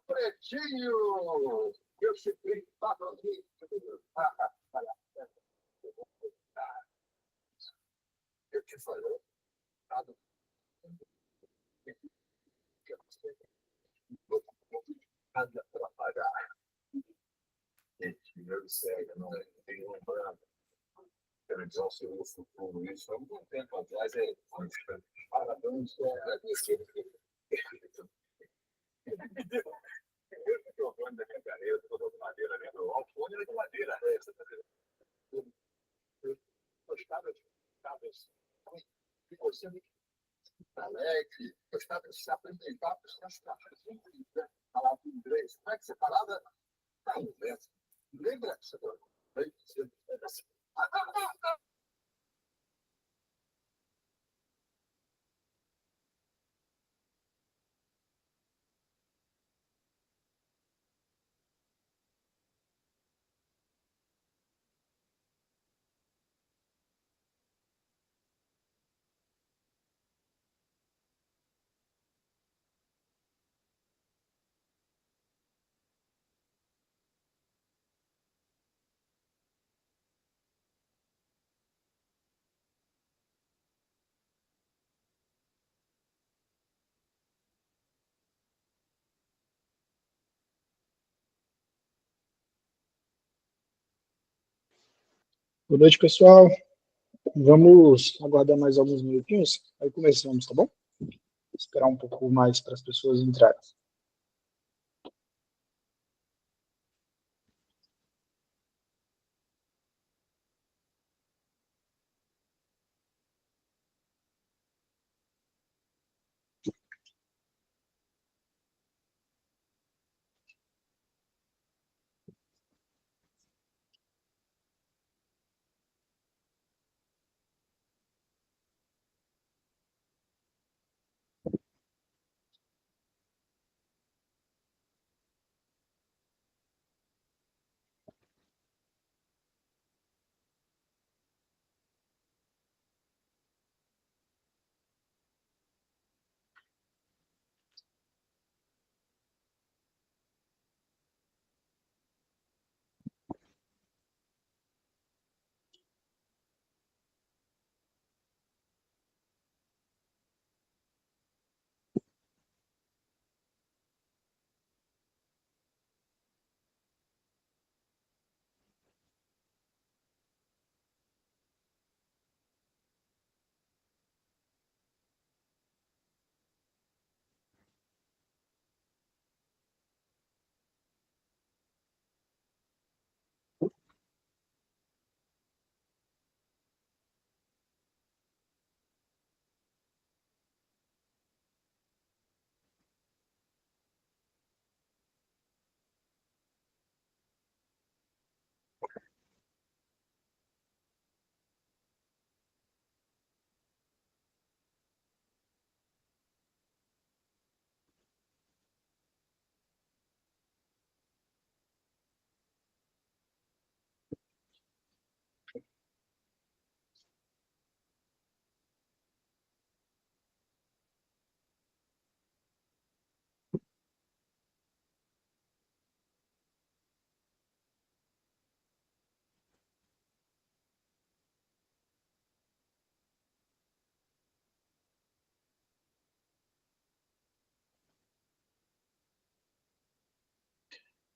Pretinho! Eu sempre falo aqui. Eu te falei, nada para pagar. Dinheiro sério, não tem lembrando. Quero dizer, se eu futuro isso há algum tempo atrás, parabéns, eu estou falando da minha carreira, estou falando de madeira, né? O alfone era de madeira. Eu gostava de você alegre, gostava de se apresentar para os caras falava inglês. Como é que você falava? Tá inglês. Lembra? Você Boa noite, pessoal. Vamos aguardar mais alguns minutinhos, aí começamos, tá bom? Esperar um pouco mais para as pessoas entrarem.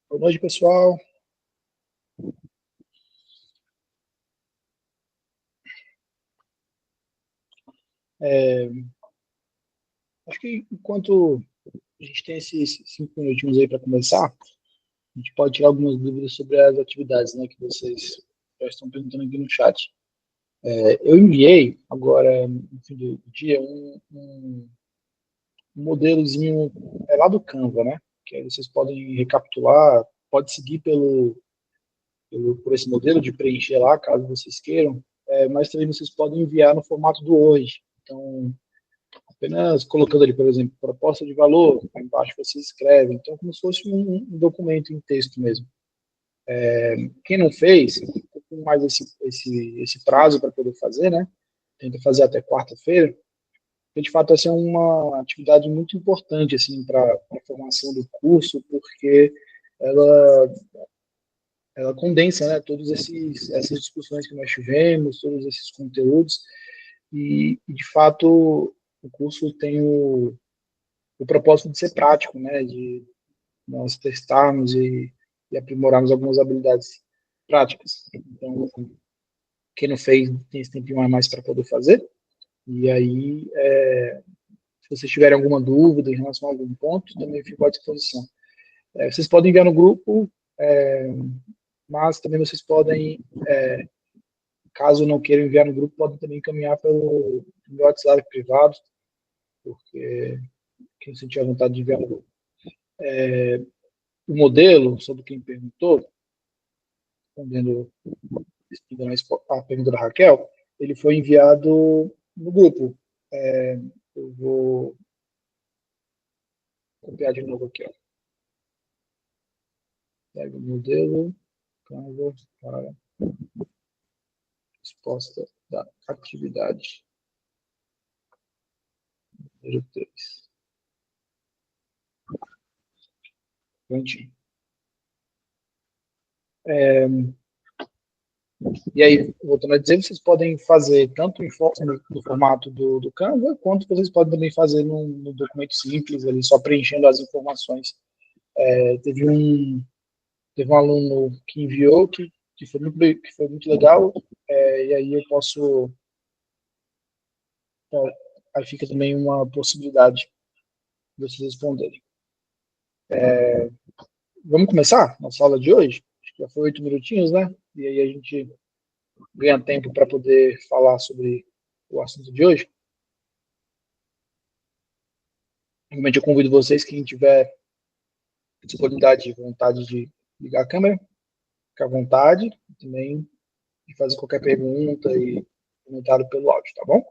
Boa noite, pessoal. Acho que enquanto a gente tem esses 5 minutinhos aí para começar, a gente pode tirar algumas dúvidas sobre as atividades, né, que vocês já estão perguntando aqui no chat. Eu enviei agora, no fim do dia, modelozinho lá do Canva, né? Que aí vocês podem recapitular, pode seguir por esse modelo de preencher lá, caso vocês queiram, mas também vocês podem enviar no formato do Word. Então, apenas colocando ali, por exemplo, proposta de valor, aí embaixo você escreve, então como se fosse um documento em texto mesmo. Quem não fez, tem mais esse prazo para poder fazer, né? Tenta fazer até quarta-feira, porque de fato essa é uma atividade muito importante assim para a formação do curso, porque ela ela condensa, né, todos essas discussões que nós tivemos, todos esses conteúdos, e de fato o curso tem o propósito de ser prático, né, de nós testarmos e aprimorarmos algumas habilidades práticas. Então, quem não fez, tem esse tempinho a mais para poder fazer, e aí, se vocês tiverem alguma dúvida em relação a algum ponto, também fico à disposição. Vocês podem enviar no grupo, mas também vocês podem, caso não queiram enviar no grupo, podem também encaminhar pelo meu WhatsApp privado, porque quem sentir a vontade de enviar no grupo. O modelo, sobre quem perguntou, respondendo a pergunta da Raquel, ele foi enviado no grupo. Eu vou copiar de novo aqui. Ó. Pega o modelo, Canva, para resposta da atividade número 3. Prontinho. E aí, voltando a dizer, vocês podem fazer tanto no formato do Canva, quanto vocês podem também fazer no documento simples, ali, só preenchendo as informações. Teve um aluno que enviou, que foi muito legal, e aí eu posso... aí fica também uma possibilidade de vocês responderem. Vamos começar nossa aula de hoje? Acho que já foi 8 minutinhos, né? E aí a gente ganha tempo para poder falar sobre o assunto de hoje. Realmente eu convido vocês, quem tiver disponibilidade e vontade de ligar a câmera, fica à vontade, também de fazer qualquer pergunta e comentário pelo áudio, tá bom?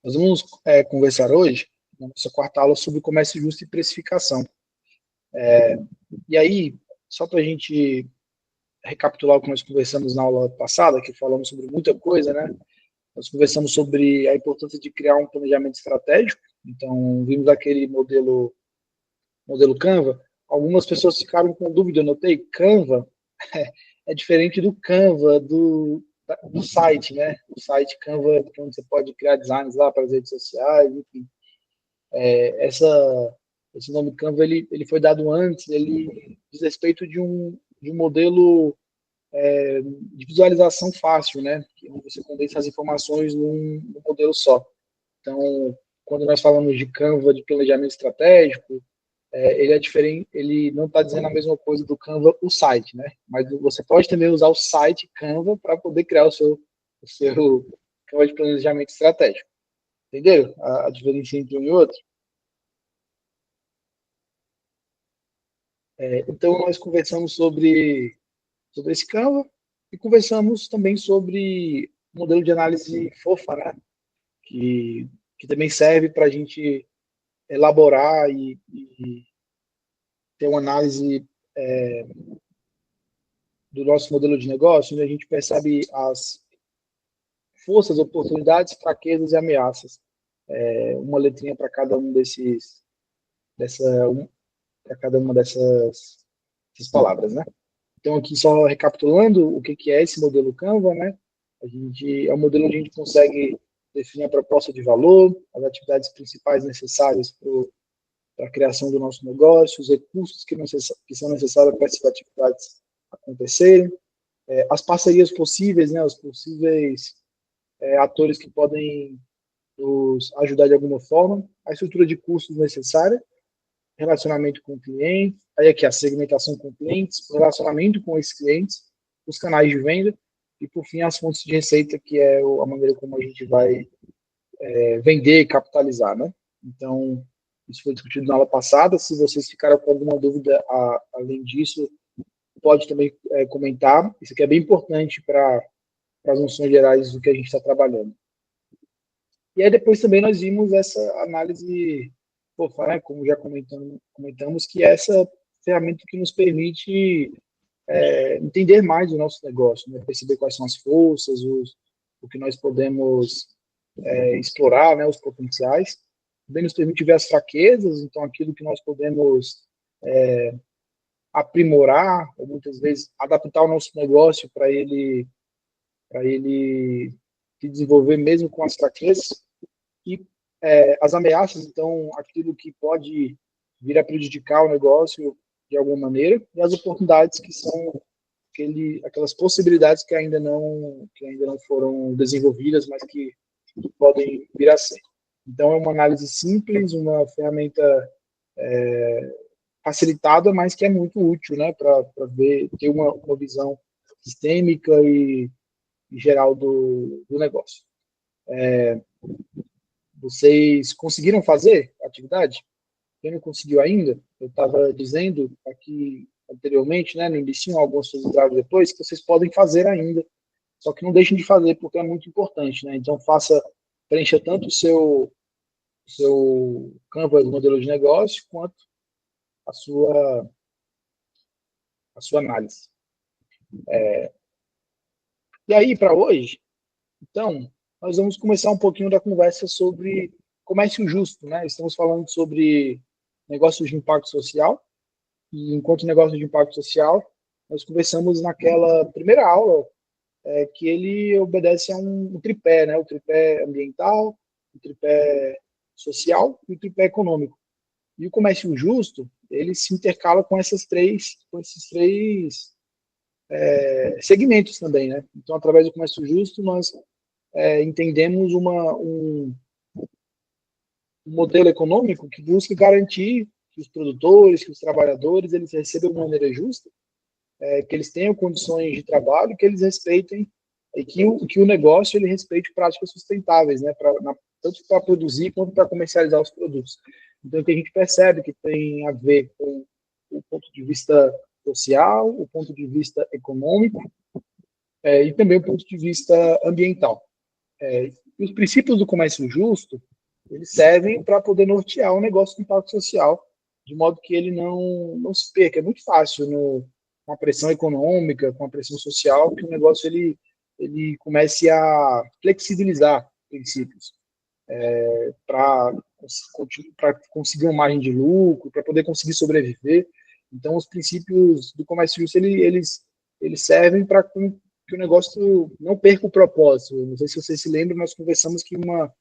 Nós vamos conversar hoje, na nossa quarta aula, sobre comércio justo e precificação. E aí, só para a gente recapitular o que nós conversamos na aula passada, que falamos sobre muita coisa, né? Nós conversamos sobre a importância de criar um planejamento estratégico. Então, vimos aquele modelo Canva. Algumas pessoas ficaram com dúvida, eu notei, Canva é diferente do Canva do site, né? O site Canva, onde você pode criar designs lá para as redes sociais, enfim. Esse nome Canva, ele foi dado antes, ele diz respeito de um modelo de visualização fácil, né? Que você condensa as informações num modelo só. Então, quando nós falamos de Canva, de planejamento estratégico, ele é diferente, ele não está dizendo a mesma coisa do Canva, o site, né? Mas você pode também usar o site Canva para poder criar o seu Canva de planejamento estratégico. Entenderam a diferença entre um e outro? Então, nós conversamos sobre esse Canva e conversamos também sobre o modelo de análise fofa, né? Que também serve para a gente elaborar e ter uma análise do nosso modelo de negócio, onde a gente percebe as forças, oportunidades, fraquezas e ameaças. Uma letrinha para cada para cada uma dessas palavras, né? Então, aqui só recapitulando o que é esse modelo Canva, né? É um modelo onde a gente consegue definir a proposta de valor, as atividades principais necessárias para a criação do nosso negócio, os recursos que são necessários para essas atividades acontecerem, as parcerias possíveis, né? Os possíveis atores que podem nos ajudar de alguma forma, a estrutura de custos necessária, relacionamento com o cliente, aí aqui a segmentação com clientes, o relacionamento com esses clientes, os canais de venda e, por fim, as fontes de receita, que é a maneira como a gente vai vender e capitalizar, né? Então, isso foi discutido na aula passada. Se vocês ficaram com alguma dúvida além disso, pode também comentar. Isso aqui é bem importante para as noções gerais do que a gente está trabalhando. E aí depois também nós vimos essa análise, né, como já comentamos, que é essa ferramenta que nos permite entender mais o nosso negócio, né, perceber quais são as forças, o que nós podemos explorar, né, os potenciais. Também nos permite ver as fraquezas, então aquilo que nós podemos aprimorar, ou muitas vezes adaptar o nosso negócio para ele se desenvolver mesmo com as fraquezas. E as ameaças, então, aquilo que pode vir a prejudicar o negócio de alguma maneira, e as oportunidades que são aquelas possibilidades que ainda não foram desenvolvidas, mas que podem vir a ser. Então, é uma análise simples, uma ferramenta facilitada, mas que é muito útil, né, para ter uma visão sistêmica e geral do negócio. Vocês conseguiram fazer a atividade? Quem não conseguiu ainda, eu estava dizendo aqui anteriormente, né, no início, alguns resultados depois, que vocês podem fazer ainda, só que não deixem de fazer, porque é muito importante, né? Então, preencha tanto o seu Canva do modelo de negócio, quanto a sua análise. E aí, para hoje, então, nós vamos começar um pouquinho da conversa sobre comércio justo, né? Estamos falando sobre negócios de impacto social, e enquanto negócio de impacto social, nós conversamos naquela primeira aula que ele obedece a um tripé, né? O tripé ambiental, o tripé social e o tripé econômico. E o comércio justo, ele se intercala com esses três segmentos também, né? Então, através do comércio justo, nós entendemos um modelo econômico que busca garantir que os produtores, que os trabalhadores, eles recebam de maneira justa, que eles tenham condições de trabalho, que eles respeitem, e que o negócio ele respeite práticas sustentáveis, né, tanto para produzir quanto para comercializar os produtos. Então, o que a gente percebe que tem a ver com o ponto de vista social, o ponto de vista econômico, e também o ponto de vista ambiental. E os princípios do comércio justo, eles servem para poder nortear o negócio de impacto social, de modo que ele não se perca. É muito fácil com a pressão econômica, com a pressão social, que o negócio ele comece a flexibilizar princípios para conseguir uma margem de lucro, para poder conseguir sobreviver. Então, os princípios do comércio justo, eles servem para que o negócio não perca o propósito. Não sei se vocês se lembram, nós conversamos que uma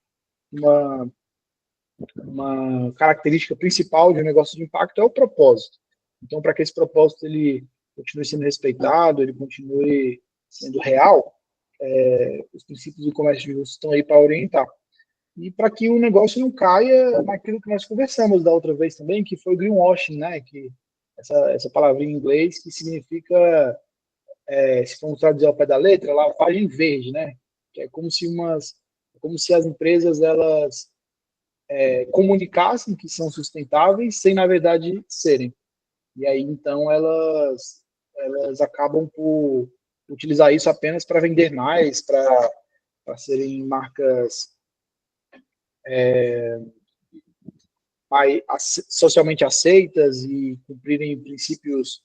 característica principal de um negócio de impacto é o propósito. Então, para que esse propósito ele continue sendo respeitado, ele continue sendo real, os princípios do comércio justo estão aí para orientar. E para que o negócio não caia naquilo que nós conversamos da outra vez também, que foi greenwashing, né? Que essa palavrinha em inglês que significa, se formos traduzir ao pé da letra, lavagem verde, né? Que é como se as empresas elas comunicassem que são sustentáveis sem, na verdade, serem. E aí, então, elas acabam por utilizar isso apenas para vender mais, para serem marcas mais socialmente aceitas e cumprirem princípios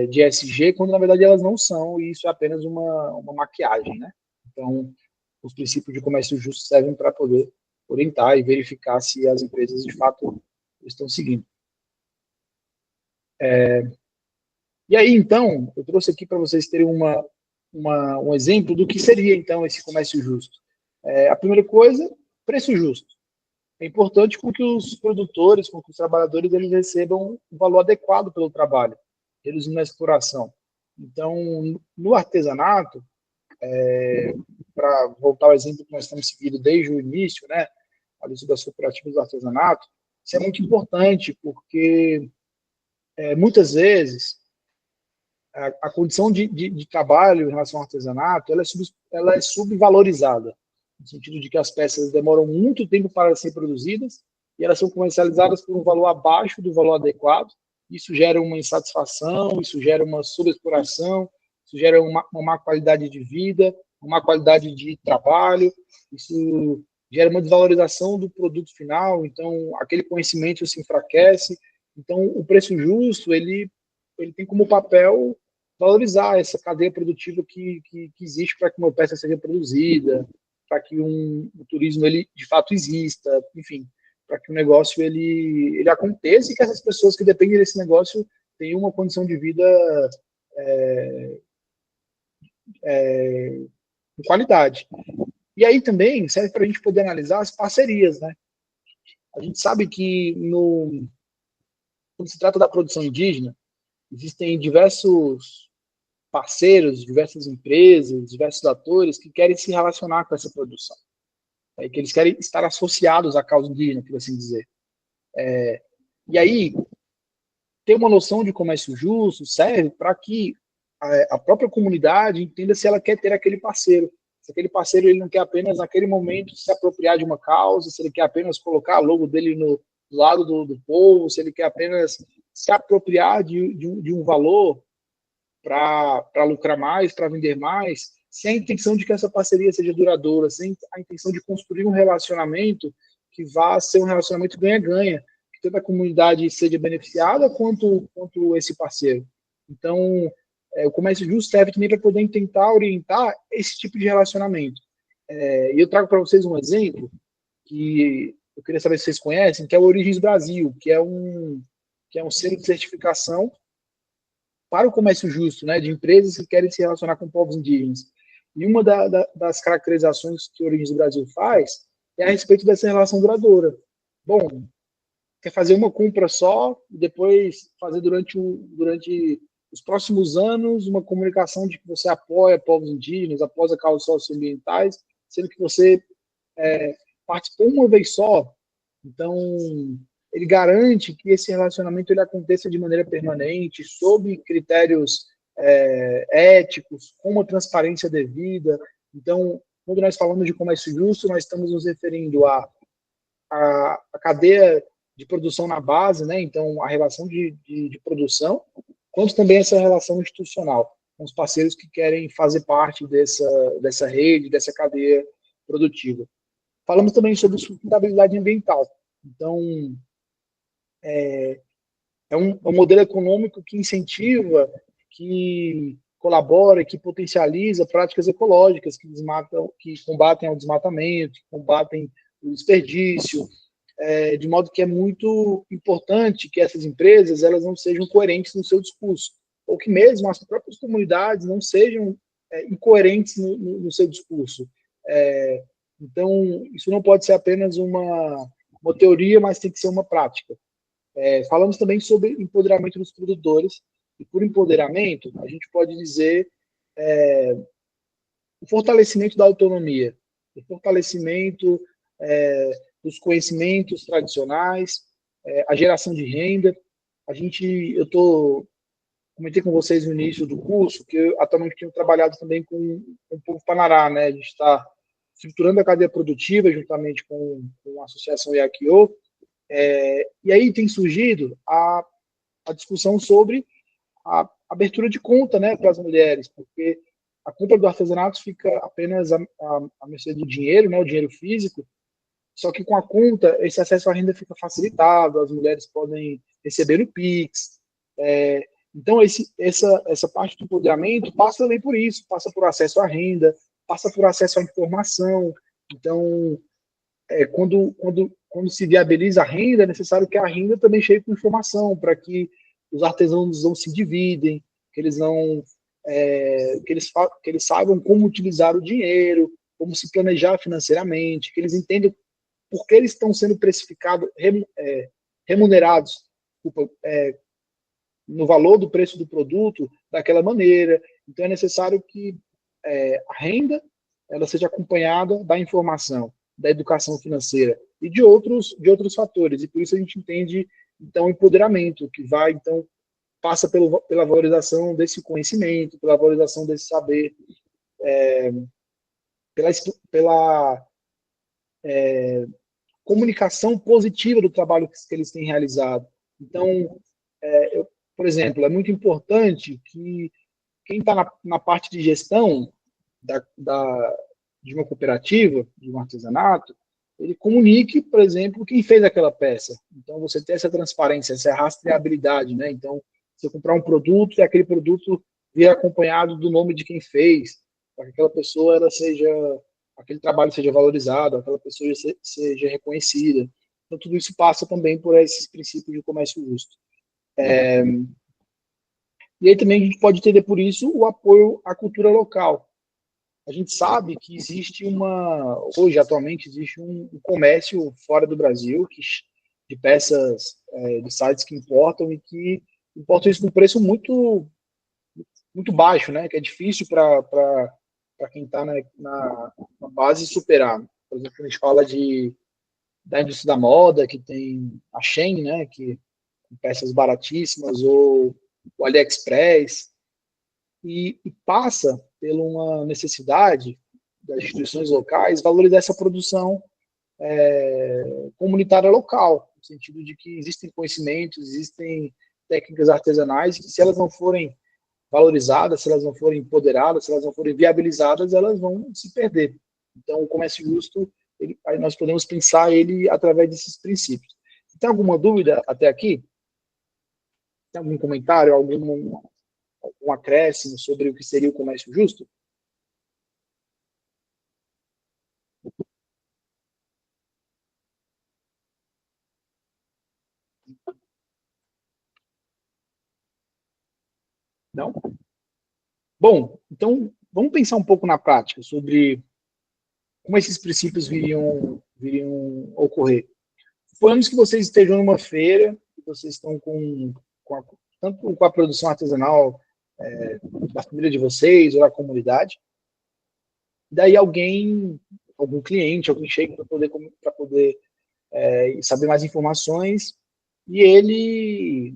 de ESG, quando, na verdade, elas não são, e isso é apenas uma maquiagem, né? Então, os princípios de comércio justo servem para poder orientar e verificar se as empresas, de fato, estão seguindo. E aí, então, eu trouxe aqui para vocês terem um exemplo do que seria, então, esse comércio justo. A primeira coisa, preço justo. É importante com que os produtores, com que os trabalhadores, eles recebam um valor adequado pelo trabalho, reduzindo a exploração. Então, no artesanato, para voltar ao exemplo que nós estamos seguindo desde o início, né, a lista das cooperativas do artesanato, isso é muito importante, porque muitas vezes a condição de trabalho em relação ao artesanato ela é subvalorizada, no sentido de que as peças demoram muito tempo para serem produzidas e elas são comercializadas por um valor abaixo do valor adequado. Isso gera uma insatisfação, isso gera uma subexploração, isso gera uma má qualidade de vida, uma má qualidade de trabalho, isso gera uma desvalorização do produto final, então aquele conhecimento se enfraquece. Então, o preço justo, ele tem como papel valorizar essa cadeia produtiva que existe para que uma peça seja produzida, para que o turismo ele de fato exista, enfim, para que o negócio ele aconteça e que essas pessoas que dependem desse negócio tenham uma condição de vida com qualidade. E aí também serve para a gente poder analisar as parcerias, né? A gente sabe que quando se trata da produção indígena, existem diversos parceiros, diversas empresas, diversos atores que querem se relacionar com essa produção, que eles querem estar associados à causa indígena, por assim dizer. E aí, ter uma noção de comércio justo serve para que a própria comunidade entenda se ela quer ter aquele parceiro. Se aquele parceiro ele não quer apenas, naquele momento, se apropriar de uma causa, se ele quer apenas colocar a logo dele no lado do povo, se ele quer apenas se apropriar de um valor para lucrar mais, para vender mais, sem a intenção de que essa parceria seja duradoura, sem a intenção de construir um relacionamento que vá ser um relacionamento ganha-ganha, que toda a comunidade seja beneficiada quanto esse parceiro. Então, o comércio justo serve também para poder tentar orientar esse tipo de relacionamento. E eu trago para vocês um exemplo que eu queria saber se vocês conhecem, que é o Origens Brasil, que é um selo de certificação para o comércio justo, né, de empresas que querem se relacionar com povos indígenas. E uma das caracterizações que o Origens do Brasil faz é a respeito dessa relação duradoura. Bom, quer fazer uma compra só e depois fazer durante os próximos anos uma comunicação de que você apoia povos indígenas, apoia causas socioambientais, sendo que você participou uma vez só. Então, ele garante que esse relacionamento ele aconteça de maneira permanente, sob critérios éticos, com uma transparência devida. Então, quando nós falamos de comércio justo, nós estamos nos referindo à cadeia de produção na base, né? Então, a relação de produção, quanto também essa relação institucional, com os parceiros que querem fazer parte dessa rede, dessa cadeia produtiva. Falamos também sobre sustentabilidade ambiental. Então, é um modelo econômico que incentiva, que colabora, que potencializa práticas ecológicas que combatem o desmatamento, que combatem o desperdício, de modo que é muito importante que essas empresas elas não sejam coerentes no seu discurso, ou que mesmo as próprias comunidades não sejam incoerentes no seu discurso. Então, isso não pode ser apenas uma teoria, mas tem que ser uma prática. Falamos também sobre empoderamento dos produtores, e por empoderamento, a gente pode dizer o fortalecimento da autonomia, o fortalecimento dos conhecimentos tradicionais, a geração de renda. Eu comentei com vocês no início do curso que eu atualmente tenho trabalhado também com o povo Panará, né? A gente está estruturando a cadeia produtiva juntamente com a associação Iaquio, e aí tem surgido a discussão sobre a abertura de conta, né, para as mulheres, porque a compra do artesanato fica apenas à mercê do dinheiro, né, o dinheiro físico, só que com a conta esse acesso à renda fica facilitado, as mulheres podem receber o Pix. Então, essa parte do empoderamento passa também por isso, passa por acesso à renda, passa por acesso à informação. Então, quando se viabiliza a renda, é necessário que a renda também chegue com informação, para que os artesãos não se dividem, que eles não que eles saibam como utilizar o dinheiro, como se planejar financeiramente, que eles entendam por que eles estão sendo precificados, remunerados, no valor do preço do produto daquela maneira. Então é necessário que a renda ela seja acompanhada da informação, da educação financeira e de outros fatores. E por isso a gente entende então empoderamento, que vai então passa pela valorização desse conhecimento, pela valorização desse saber, pela comunicação positiva do trabalho que eles têm realizado. Então, por exemplo, é muito importante que quem está na parte de gestão de uma cooperativa, de um artesanato, ele comunique, por exemplo, quem fez aquela peça. Então, você tem essa transparência, essa rastreabilidade, né? Então, você comprar um produto e aquele produto vir acompanhado do nome de quem fez, para que aquela pessoa, aquele trabalho seja valorizado, aquela pessoa seja reconhecida. Então, tudo isso passa também por esses princípios de comércio justo. E aí também a gente pode entender por isso o apoio à cultura local. A gente sabe que hoje atualmente existe um comércio fora do Brasil de peças de sites que importam e que importam isso com preço muito muito baixo, né? Que é difícil para quem está na base superar. Por exemplo, a gente fala da indústria da moda, que tem a Shein, né? Que peças baratíssimas, ou o AliExpress, e passa por uma necessidade das instituições locais valorizar essa produção comunitária local, no sentido de que existem conhecimentos, existem técnicas artesanais que, se elas não forem valorizadas, se elas não forem empoderadas, se elas não forem viabilizadas, elas vão se perder. Então, o comércio justo, aí nós podemos pensar ele através desses princípios. Tem alguma dúvida até aqui? Tem algum comentário, algum acréscimo sobre o que seria o comércio justo? Não? Bom, então vamos pensar um pouco na prática sobre como esses princípios viriam ocorrer. Suponhamos que vocês estejam numa feira, que vocês estão tanto com a produção artesanal da família de vocês ou da comunidade, daí algum cliente, alguém chega para poder saber mais informações, e ele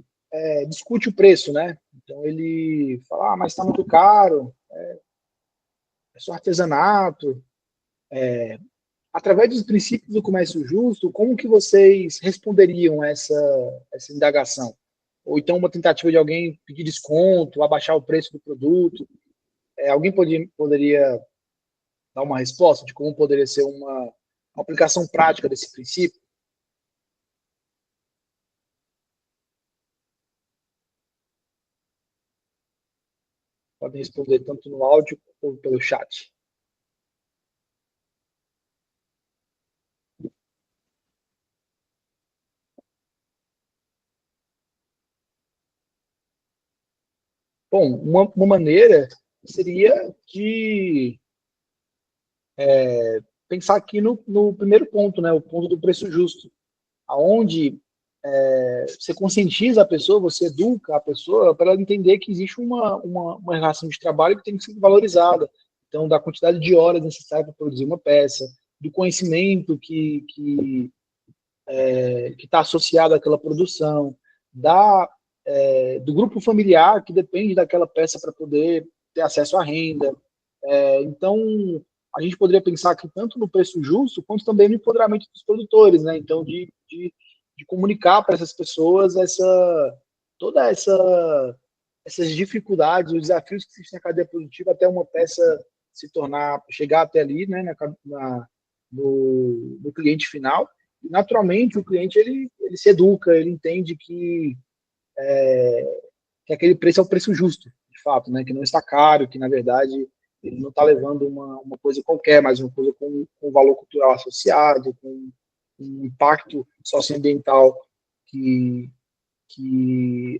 discute o preço, né? Então ele fala, mas está muito caro, é só artesanato. Através dos princípios do comércio justo, como que vocês responderiam essa indagação? Ou então uma tentativa de alguém pedir desconto, abaixar o preço do produto? Alguém poderia dar uma resposta de como poderia ser uma aplicação prática desse princípio? Podem responder tanto no áudio ou pelo chat. Bom, uma maneira seria de pensar aqui no primeiro ponto, né, o ponto do preço justo, aonde você conscientiza a pessoa, você educa a pessoa para ela entender que existe uma relação de trabalho que tem que ser valorizada. Então, da quantidade de horas necessárias para produzir uma peça, do conhecimento que está associado àquela produção, do grupo familiar que depende daquela peça para poder ter acesso à renda. Então, a gente poderia pensar aqui tanto no preço justo, quanto também no empoderamento dos produtores, né? Então, de comunicar para essas pessoas toda essas dificuldades, os desafios que existem na cadeia produtiva até uma peça chegar até ali, né, no cliente final. E, naturalmente, o cliente ele se educa, ele entende que aquele preço é o preço justo, de fato, né, que não está caro, que, na verdade, ele não está levando uma coisa qualquer, mas uma coisa com valor cultural associado, com um impacto socioambiental que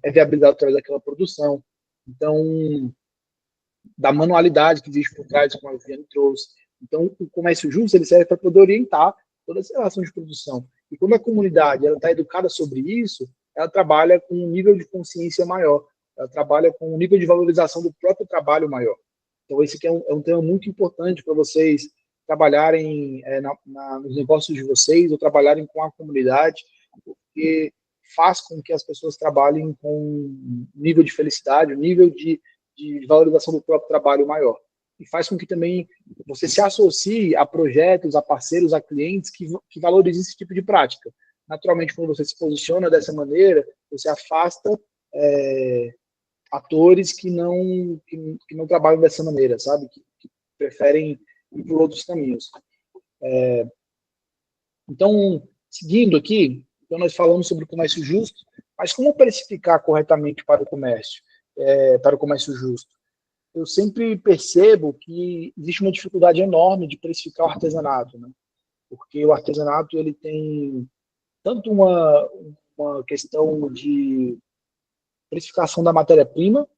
é viabilizado através daquela produção. Então, da manualidade que existe por trás, como a Viviane trouxe. Então, o comércio justo ele serve para poder orientar toda essa relação de produção. E como a comunidade está educada sobre isso, ela trabalha com um nível de consciência maior, ela trabalha com um nível de valorização do próprio trabalho maior. Então, esse aqui é um tema muito importante para vocês trabalharem nos negócios de vocês ou trabalharem com a comunidade, porque faz com que as pessoas trabalhem com um nível de felicidade, um nível de valorização do próprio trabalho maior. e faz com que também você se associe a projetos, a parceiros, a clientes que valorizem esse tipo de prática. Naturalmente, quando você se posiciona dessa maneira, você afasta atores que não trabalham dessa maneira, sabe? Que preferem ir por outros caminhos. Então, seguindo aqui, então nós falamos sobre o comércio justo, mas como precificar corretamente para o comércio justo? Eu sempre percebo que existe uma dificuldade enorme de precificar o artesanato, né? Porque o artesanato ele tem tanto uma questão de precificação da matéria-prima,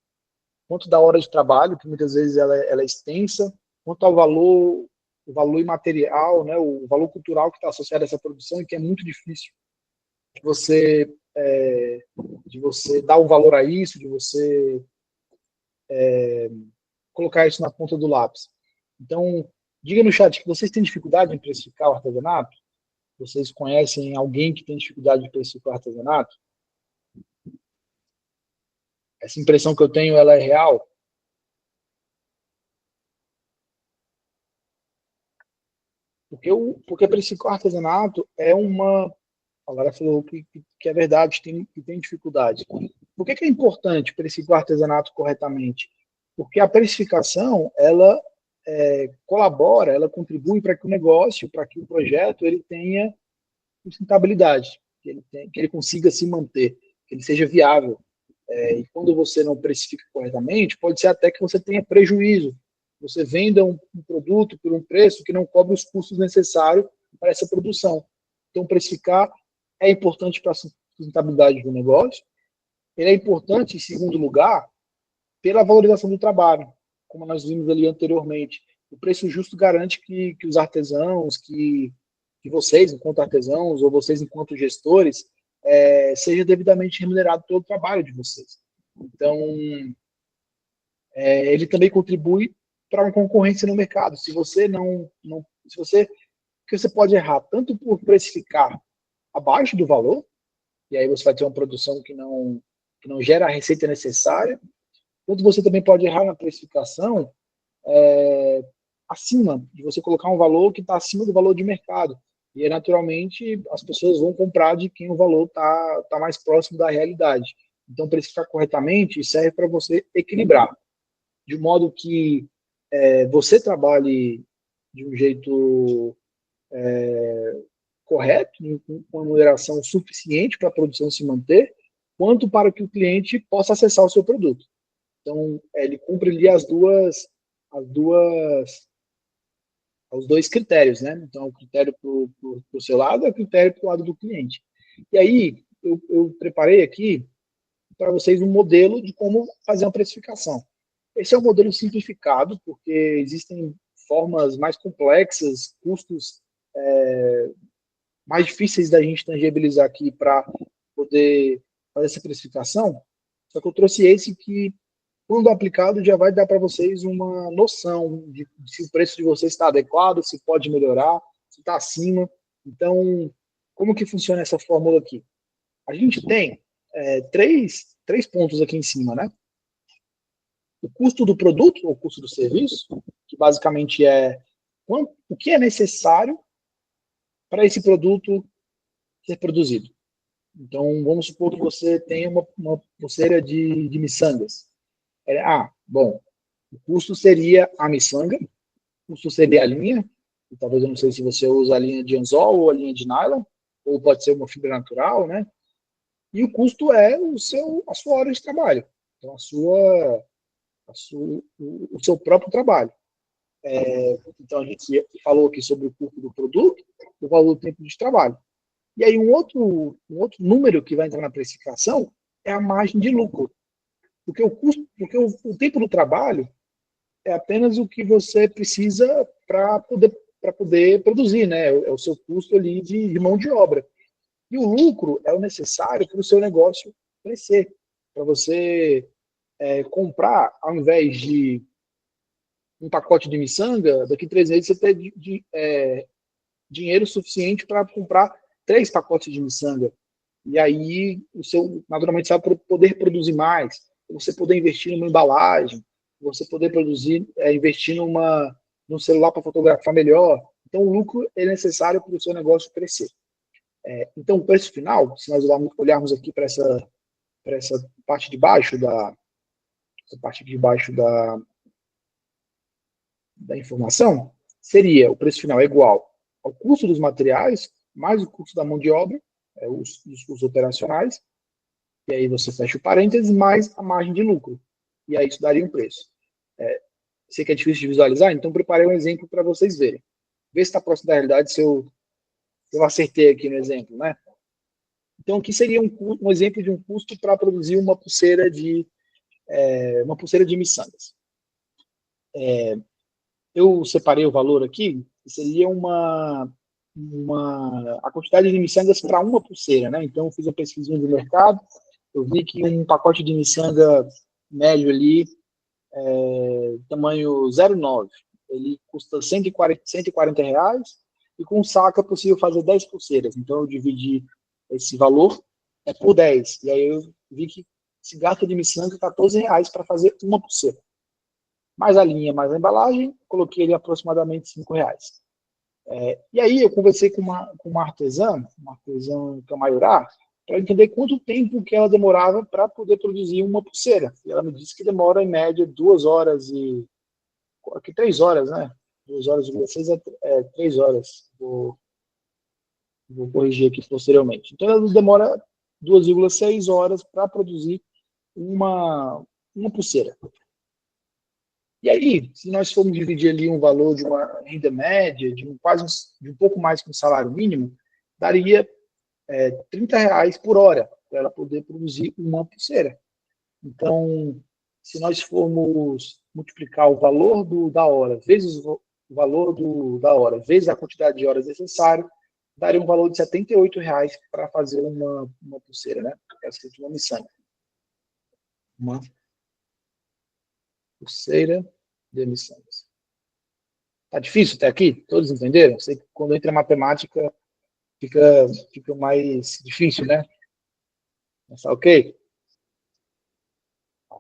quanto da hora de trabalho, que muitas vezes ela é extensa, quanto ao o valor imaterial, né, o valor cultural que está associado a essa produção, e que é muito difícil de você, de você dar um valor a isso, de você colocar isso na ponta do lápis. Então, diga no chat que vocês têm dificuldade em precificar o artesanato? Vocês conhecem alguém que tem dificuldade de precificar o artesanato? Essa impressão que eu tenho, ela é real? Porque precificar o artesanato é uma... Agora falou que é verdade, que tem dificuldade. Por que é importante precificar o artesanato corretamente? Porque a precificação, ela colabora, ela contribui para que o negócio, para que o projeto, ele tenha sustentabilidade, que ele consiga se manter, que ele seja viável. E quando você não precifica corretamente, pode ser até que você tenha prejuízo. Você venda um produto por um preço que não cobre os custos necessários para essa produção. Então, precificar é importante para a sustentabilidade do negócio. Ele é importante, em segundo lugar, pela valorização do trabalho, como nós vimos ali anteriormente. O preço justo garante que os artesãos, que vocês, enquanto artesãos, ou vocês, enquanto gestores, seja devidamente remunerado pelo trabalho de vocês. Então, ele também contribui para uma concorrência no mercado. Se você que você pode errar tanto por precificar abaixo do valor, e aí você vai ter uma produção que não gera a receita necessária, quanto você também pode errar na precificação acima, de você colocar um valor que está acima do valor de mercado. E aí, naturalmente, as pessoas vão comprar de quem o valor tá mais próximo da realidade. Então, precificar corretamente serve para você equilibrar, de modo que você trabalhe de um jeito correto, com uma remuneração suficiente para a produção se manter, quanto para que o cliente possa acessar o seu produto. Então, ele cumpre ali os dois critérios, né? Então, o critério para o seu lado e o critério para o lado do cliente. E aí, eu preparei aqui para vocês um modelo de como fazer uma precificação. Esse é um modelo simplificado, porque existem formas mais complexas, custos mais difíceis da gente tangibilizar aqui para poder fazer essa precificação. Só que eu trouxe esse que, quando aplicado, já vai dar para vocês uma noção de se o preço de vocês está adequado, se pode melhorar, se está acima. Então, como que funciona essa fórmula aqui? A gente tem três pontos aqui em cima, né? O custo do produto, ou custo do serviço, que basicamente é o que é necessário para esse produto ser produzido. Então, vamos supor que você tenha uma pulseira de miçangas. Bom, o custo seria a miçanga, o custo seria a linha, e talvez eu não sei se você usa a linha de anzol ou a linha de nylon, ou pode ser uma fibra natural, né? E o custo é a sua hora de trabalho, então o seu próprio trabalho. Então a gente falou aqui sobre o custo do produto, o valor do tempo de trabalho. E aí um outro número que vai entrar na precificação é a margem de lucro. Porque o tempo do trabalho é apenas o que você precisa para poder produzir, né? É o seu custo ali de mão de obra. E o lucro é o necessário para o seu negócio crescer, para você comprar, ao invés de um pacote de miçanga, daqui 3 meses você ter dinheiro suficiente para comprar 3 pacotes de miçanga. E aí, naturalmente, você vai poder produzir mais, você poder investir numa embalagem. você poder produzir, investir num celular para fotografar melhor. Então, o lucro é necessário para o seu negócio crescer. Então, o preço final, se nós olharmos aqui para essa parte de baixo da informação, seria o preço final é igual ao custo dos materiais, mais o custo da mão de obra, os custos operacionais, e aí você fecha o parênteses, mais a margem de lucro. E aí isso daria um preço. Sei que é difícil de visualizar, então preparei um exemplo para vocês verem. Vê se está próximo da realidade, se eu acertei aqui no exemplo, né? Então, aqui seria um exemplo de um custo para produzir uma pulseira de miçangas. Eu separei o valor aqui, que seria a quantidade de miçangas para uma pulseira, né? Então, eu fiz a pesquisa do mercado, eu vi que um pacote de miçanga médio ali, tamanho 0,9, ele custa 140 reais, e com saco é possível fazer 10 pulseiras. Então, eu dividi esse valor por 10, e aí eu vi que se gasta de miçanga 14 reais para fazer uma pulseira. Mais a linha, mais a embalagem, coloquei ali aproximadamente 5 reais. E aí eu conversei com uma artesã Camaiurá, para entender quanto tempo que ela demorava para poder produzir uma pulseira. E ela me disse que demora, em média, 2 horas e... Aqui 3 horas, né? 2 horas e 16 3 horas. Vou corrigir aqui posteriormente. Então, ela demora 2,6 horas para produzir uma pulseira. E aí, se nós formos dividir ali um valor de uma renda média, de um pouco mais que um salário mínimo, daria 30 reais por hora para ela poder produzir uma pulseira. Então, se nós formos multiplicar o valor da hora vezes o valor da hora vezes a quantidade de horas necessárias, daria um valor de 78 reais para fazer uma pulseira, né? É escrito uma miçanga. Uma pulseira de miçangas. Tá difícil até aqui? Todos entenderam? Sei que quando entra matemática fica mais difícil, né? Mas tá ok?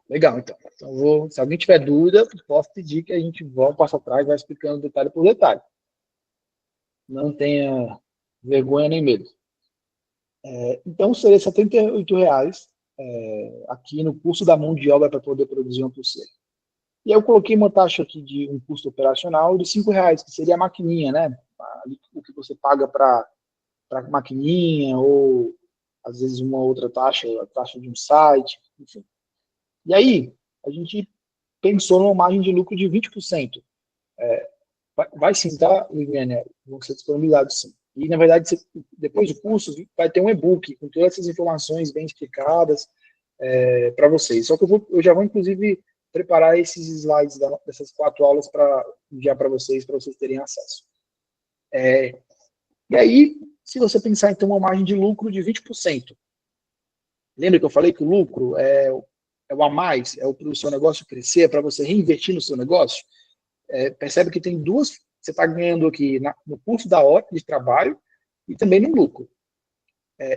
Legal, então. Se alguém tiver dúvida, posso pedir que a gente volte, passo atrás, vai explicando detalhe por detalhe. Não tenha vergonha nem medo. Então, seria R$ 78 aqui no custo da mão de obra para poder produzir uma pulseira. E aí eu coloquei uma taxa aqui de um custo operacional de R$ 5, que seria a maquininha, né? O que você paga para maquininha, ou às vezes uma outra taxa, a taxa de um site, enfim. E aí, a gente pensou numa margem de lucro de 20%. Vai sim, tá, Liviane? Vão ser disponibilizados sim. E, na verdade, depois do curso, vai ter um e-book com todas essas informações bem explicadas para vocês. Só que eu já vou, inclusive, preparar esses slides dessas 4 aulas para enviar para vocês terem acesso. E aí, se você pensar, então, uma margem de lucro de 20%, lembra que eu falei que o lucro é o a mais, é para o seu negócio crescer, é para você reinvestir no seu negócio? Percebe que tem duas, você está ganhando aqui no custo da hora de trabalho e também no lucro.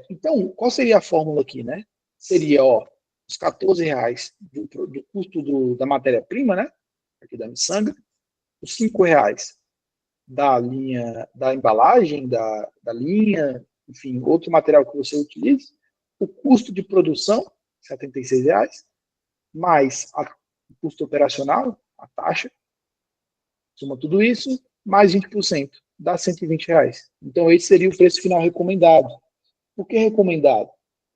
Então, qual seria a fórmula aqui, né? Seria, os 14 reais do custo da matéria-prima, né? Aqui da miçanga, os 5 reais da linha, da embalagem, da linha, enfim, outro material que você utiliza, o custo de produção, R$ 76 reais, mais o custo operacional, a taxa, soma tudo isso, mais 20%, dá R$ 120 reais. Então, esse seria o preço final recomendado. Por que recomendado?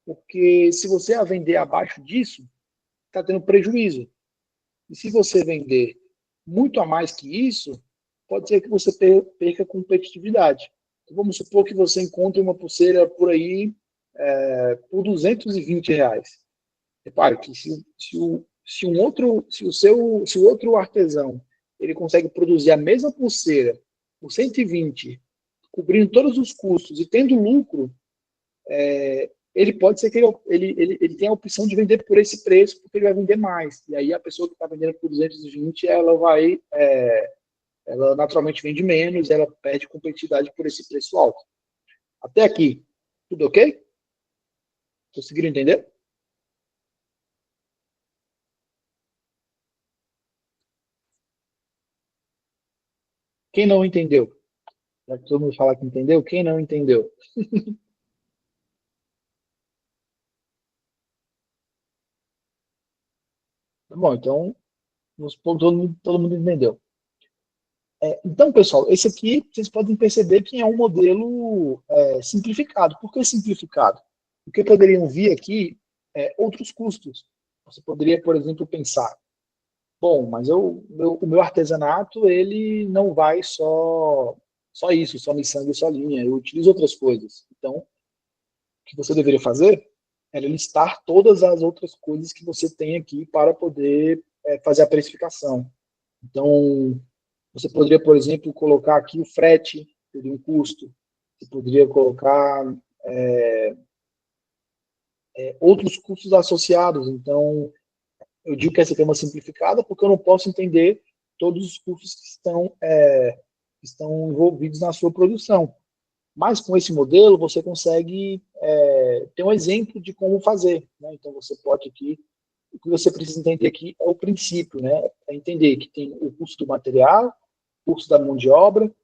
Porque se você a vender abaixo disso, está tendo prejuízo. E se você vender muito a mais que isso, pode ser que você perca competitividade. Então, vamos supor que você encontre uma pulseira por aí por R$ 220 reais. Repare que se o outro artesão ele consegue produzir a mesma pulseira por 120, cobrindo todos os custos e tendo lucro, ele pode ser que ele tenha a opção de vender por esse preço, porque ele vai vender mais. E aí a pessoa que está vendendo por 220, ela naturalmente vende menos, ela perde competitividade por esse preço alto. Até aqui, tudo ok? Conseguiram entender? Quem não entendeu? Já que todo mundo fala que entendeu, quem não entendeu? Tá bom, então todo mundo entendeu. Então, pessoal, esse aqui vocês podem perceber que é um modelo simplificado. Por que simplificado? Porque poderiam vir aqui outros custos. Você poderia, por exemplo, pensar, bom, mas o meu artesanato ele não vai só isso, só miçanga e só linha. Eu utilizo outras coisas. Então, o que você deveria fazer era listar todas as outras coisas que você tem aqui para poder fazer a precificação. Então, você poderia, por exemplo, colocar aqui o frete, teria um custo. Você poderia colocar outros custos associados. Então, eu digo que essa aqui é uma simplificada porque eu não posso entender todos os custos que estão envolvidos na sua produção. Mas com esse modelo, você consegue ter um exemplo de como fazer. Né? Então, você pode aqui, o que você precisa entender aqui é o princípio, né? É entender que tem o custo do material, o custo da mão de obra,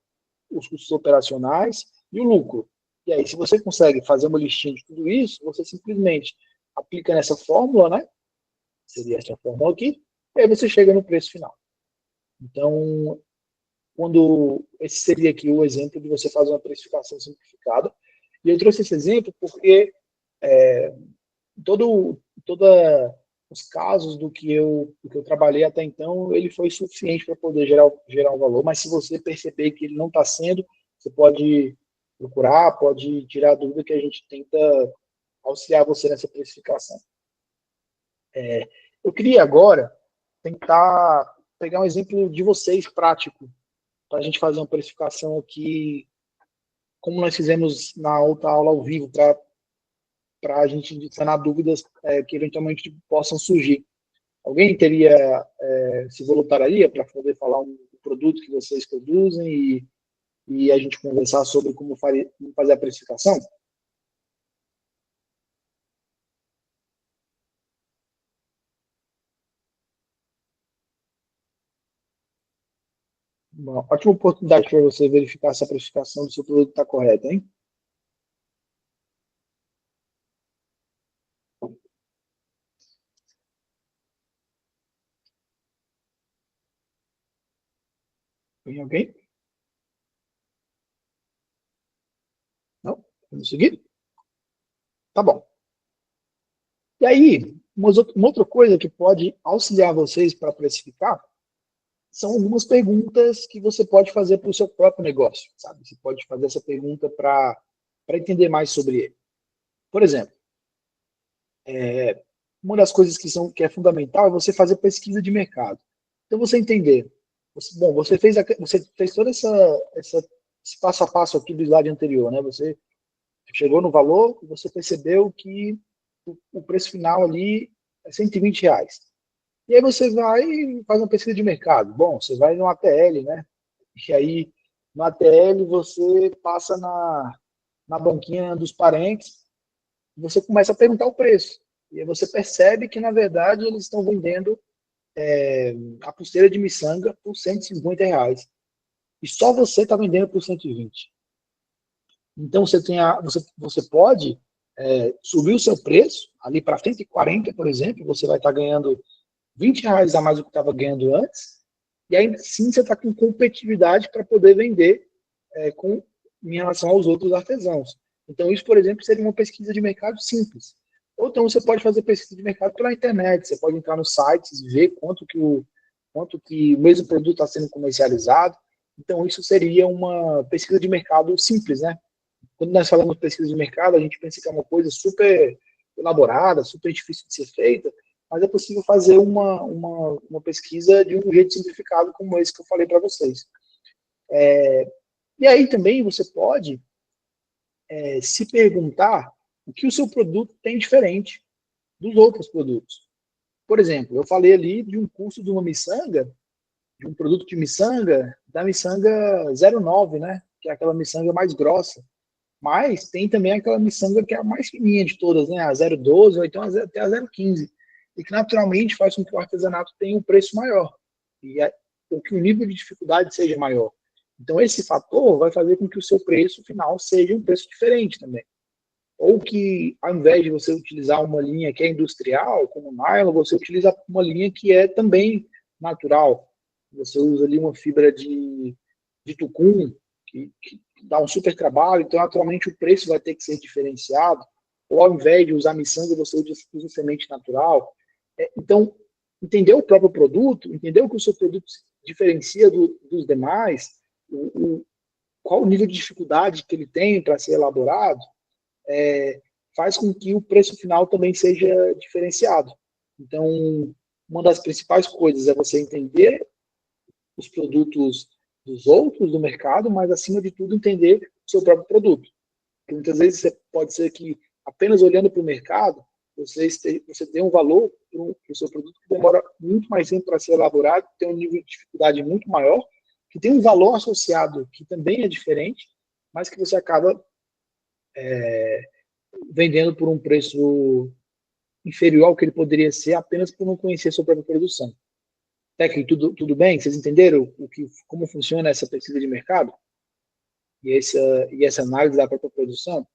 os custos operacionais e o lucro. E aí, se você consegue fazer uma listinha de tudo isso, você simplesmente aplica nessa fórmula, né? Seria essa fórmula aqui, e aí você chega no preço final. Então, esse seria aqui o exemplo de você fazer uma precificação simplificada. E eu trouxe esse exemplo porque toda os casos do que eu trabalhei até então, ele foi suficiente para poder gerar um valor, mas se você perceber que ele não está sendo, você pode procurar, pode tirar a dúvida que a gente tenta auxiliar você nessa precificação. Eu queria agora tentar pegar um exemplo de vocês prático, para a gente fazer uma precificação aqui, como nós fizemos na outra aula ao vivo, para a gente sanar dúvidas que eventualmente possam surgir. Alguém se voluntariaria para poder falar um produto que vocês produzem e a gente conversar sobre como fazer a precificação? Uma ótima oportunidade para você verificar se a precificação do seu produto está correta, hein? Tem alguém? Não? Vamos seguir? Tá bom. E aí, uma outra coisa que pode auxiliar vocês para precificar são algumas perguntas que você pode fazer para o seu próprio negócio, sabe? Você pode fazer essa pergunta para entender mais sobre ele. Por exemplo, uma das coisas que é fundamental é você fazer pesquisa de mercado. Então, você entender. Você fez todo esse passo a passo aqui do slide anterior, né? Você chegou no valor e você percebeu que o preço final ali é R$ 120. E aí você vai e faz uma pesquisa de mercado. Bom, você vai no ATL, né? E aí, no ATL, você passa na banquinha dos parentes, você começa a perguntar o preço. E aí você percebe que, na verdade, eles estão vendendo a pulseira de miçanga por R$ 150. E só você está vendendo por 120. Então, você pode subir o seu preço ali para 140, por exemplo, você vai estar ganhando R$ 20 a mais do que estava ganhando antes, e ainda assim você está com competitividade para poder vender em relação aos outros artesãos. Então, isso, por exemplo, seria uma pesquisa de mercado simples. Ou então você pode fazer pesquisa de mercado pela internet, você pode entrar nos sites e ver quanto que o mesmo produto está sendo comercializado. Então, isso seria uma pesquisa de mercado simples, né? Quando nós falamos de pesquisa de mercado, a gente pensa que é uma coisa super elaborada, super difícil de ser feita, mas é possível fazer uma pesquisa de um jeito simplificado como esse que eu falei para vocês. E aí também você pode se perguntar o que o seu produto tem diferente dos outros produtos. Por exemplo, eu falei ali de um custo de uma miçanga, de um produto de miçanga, da miçanga 09, né? Que é aquela miçanga mais grossa. Mas tem também aquela miçanga que é a mais fininha de todas, né? A 012 ou então até a 015. E que naturalmente faz com que o artesanato tenha um preço maior. Ou que o nível de dificuldade seja maior. Então, esse fator vai fazer com que o seu preço final seja um preço diferente também. Ou que, ao invés de você utilizar uma linha que é industrial, como nylon, você utiliza uma linha que é também natural. Você usa ali uma fibra de tucum, que dá um super trabalho, então, naturalmente, o preço vai ter que ser diferenciado. Ou, ao invés de usar miçanga, você usa semente natural. Então, entender o próprio produto, entender o que o seu produto se diferencia dos demais, qual o nível de dificuldade que ele tem para ser elaborado, faz com que o preço final também seja diferenciado. Então, uma das principais coisas é você entender os produtos dos outros do mercado, mas, acima de tudo, entender o seu próprio produto. Porque muitas vezes pode ser que, apenas olhando para o mercado, você dê um valor para o seu produto que demora muito mais tempo para ser elaborado, tem um nível de dificuldade muito maior, que tem um valor associado que também é diferente, mas que você acaba vendendo por um preço inferior ao que ele poderia ser apenas por não conhecer a sua própria produção. Técnico, tudo bem? Vocês entenderam como funciona essa pesquisa de mercado? E essa análise da própria produção?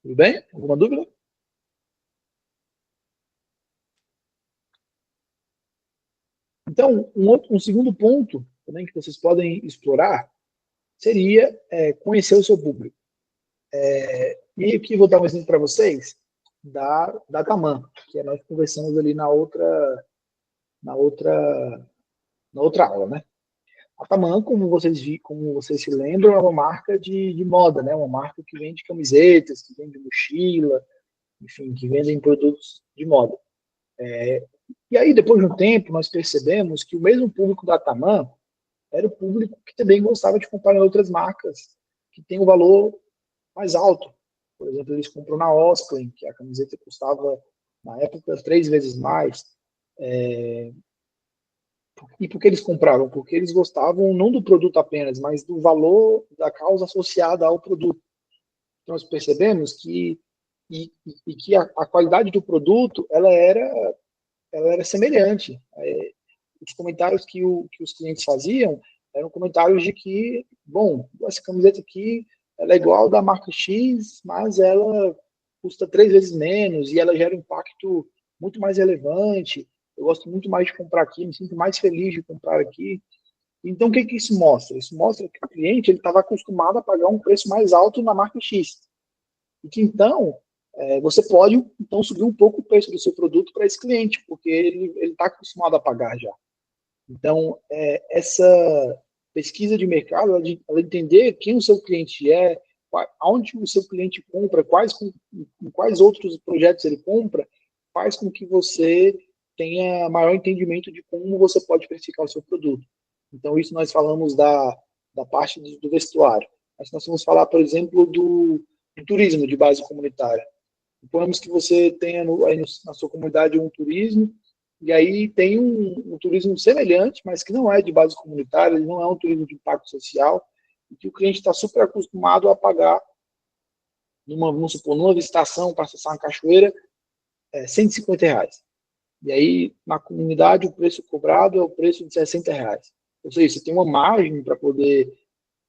Tudo bem? Alguma dúvida? Então, um segundo ponto também que vocês podem explorar seria conhecer o seu público. E aqui vou dar um exemplo para vocês da Taman, que nós conversamos ali na outra, na outra aula, né? A Taman, como vocês se lembram, é uma marca de moda, né? Uma marca que vende camisetas, que vende mochila, enfim, que vendem produtos de moda. E aí, depois de um tempo, nós percebemos que o mesmo público da Taman era o público que também gostava de comprar em outras marcas que tem um valor mais alto. Por exemplo, eles compram na Osklen, que a camiseta custava, na época, 3 vezes mais. E por que eles compravam? Porque eles gostavam não do produto apenas, mas do valor da causa associada ao produto. Então, nós percebemos que a qualidade do produto ela era semelhante. Os comentários que os clientes faziam eram comentários de que, bom, essa camiseta aqui ela é igual da marca X, mas ela custa 3 vezes menos e ela gera um impacto muito mais relevante. Eu gosto muito mais de comprar aqui, me sinto mais feliz de comprar aqui. Então, o que isso mostra? Isso mostra que o cliente estava acostumado a pagar um preço mais alto na marca X. E que, então, você pode então subir um pouco o preço do seu produto para esse cliente, porque ele está acostumado a pagar já. Então, essa pesquisa de mercado, ela entender quem o seu cliente é, onde o seu cliente compra, quais outros projetos ele compra, faz com que você tenha maior entendimento de como você pode precificar o seu produto. Então, isso nós falamos da parte do vestuário. Mas nós vamos falar, por exemplo, do turismo de base comunitária. Suponhamos que você tenha na sua comunidade um turismo, e aí tem um turismo semelhante, mas que não é de base comunitária, ele não é um turismo de impacto social, e que o cliente está super acostumado a pagar, vamos supor, numa visitação para acessar uma cachoeira, R$ 150. E aí, na comunidade, o preço cobrado é o preço de R$ 60. Ou seja, você tem uma margem para poder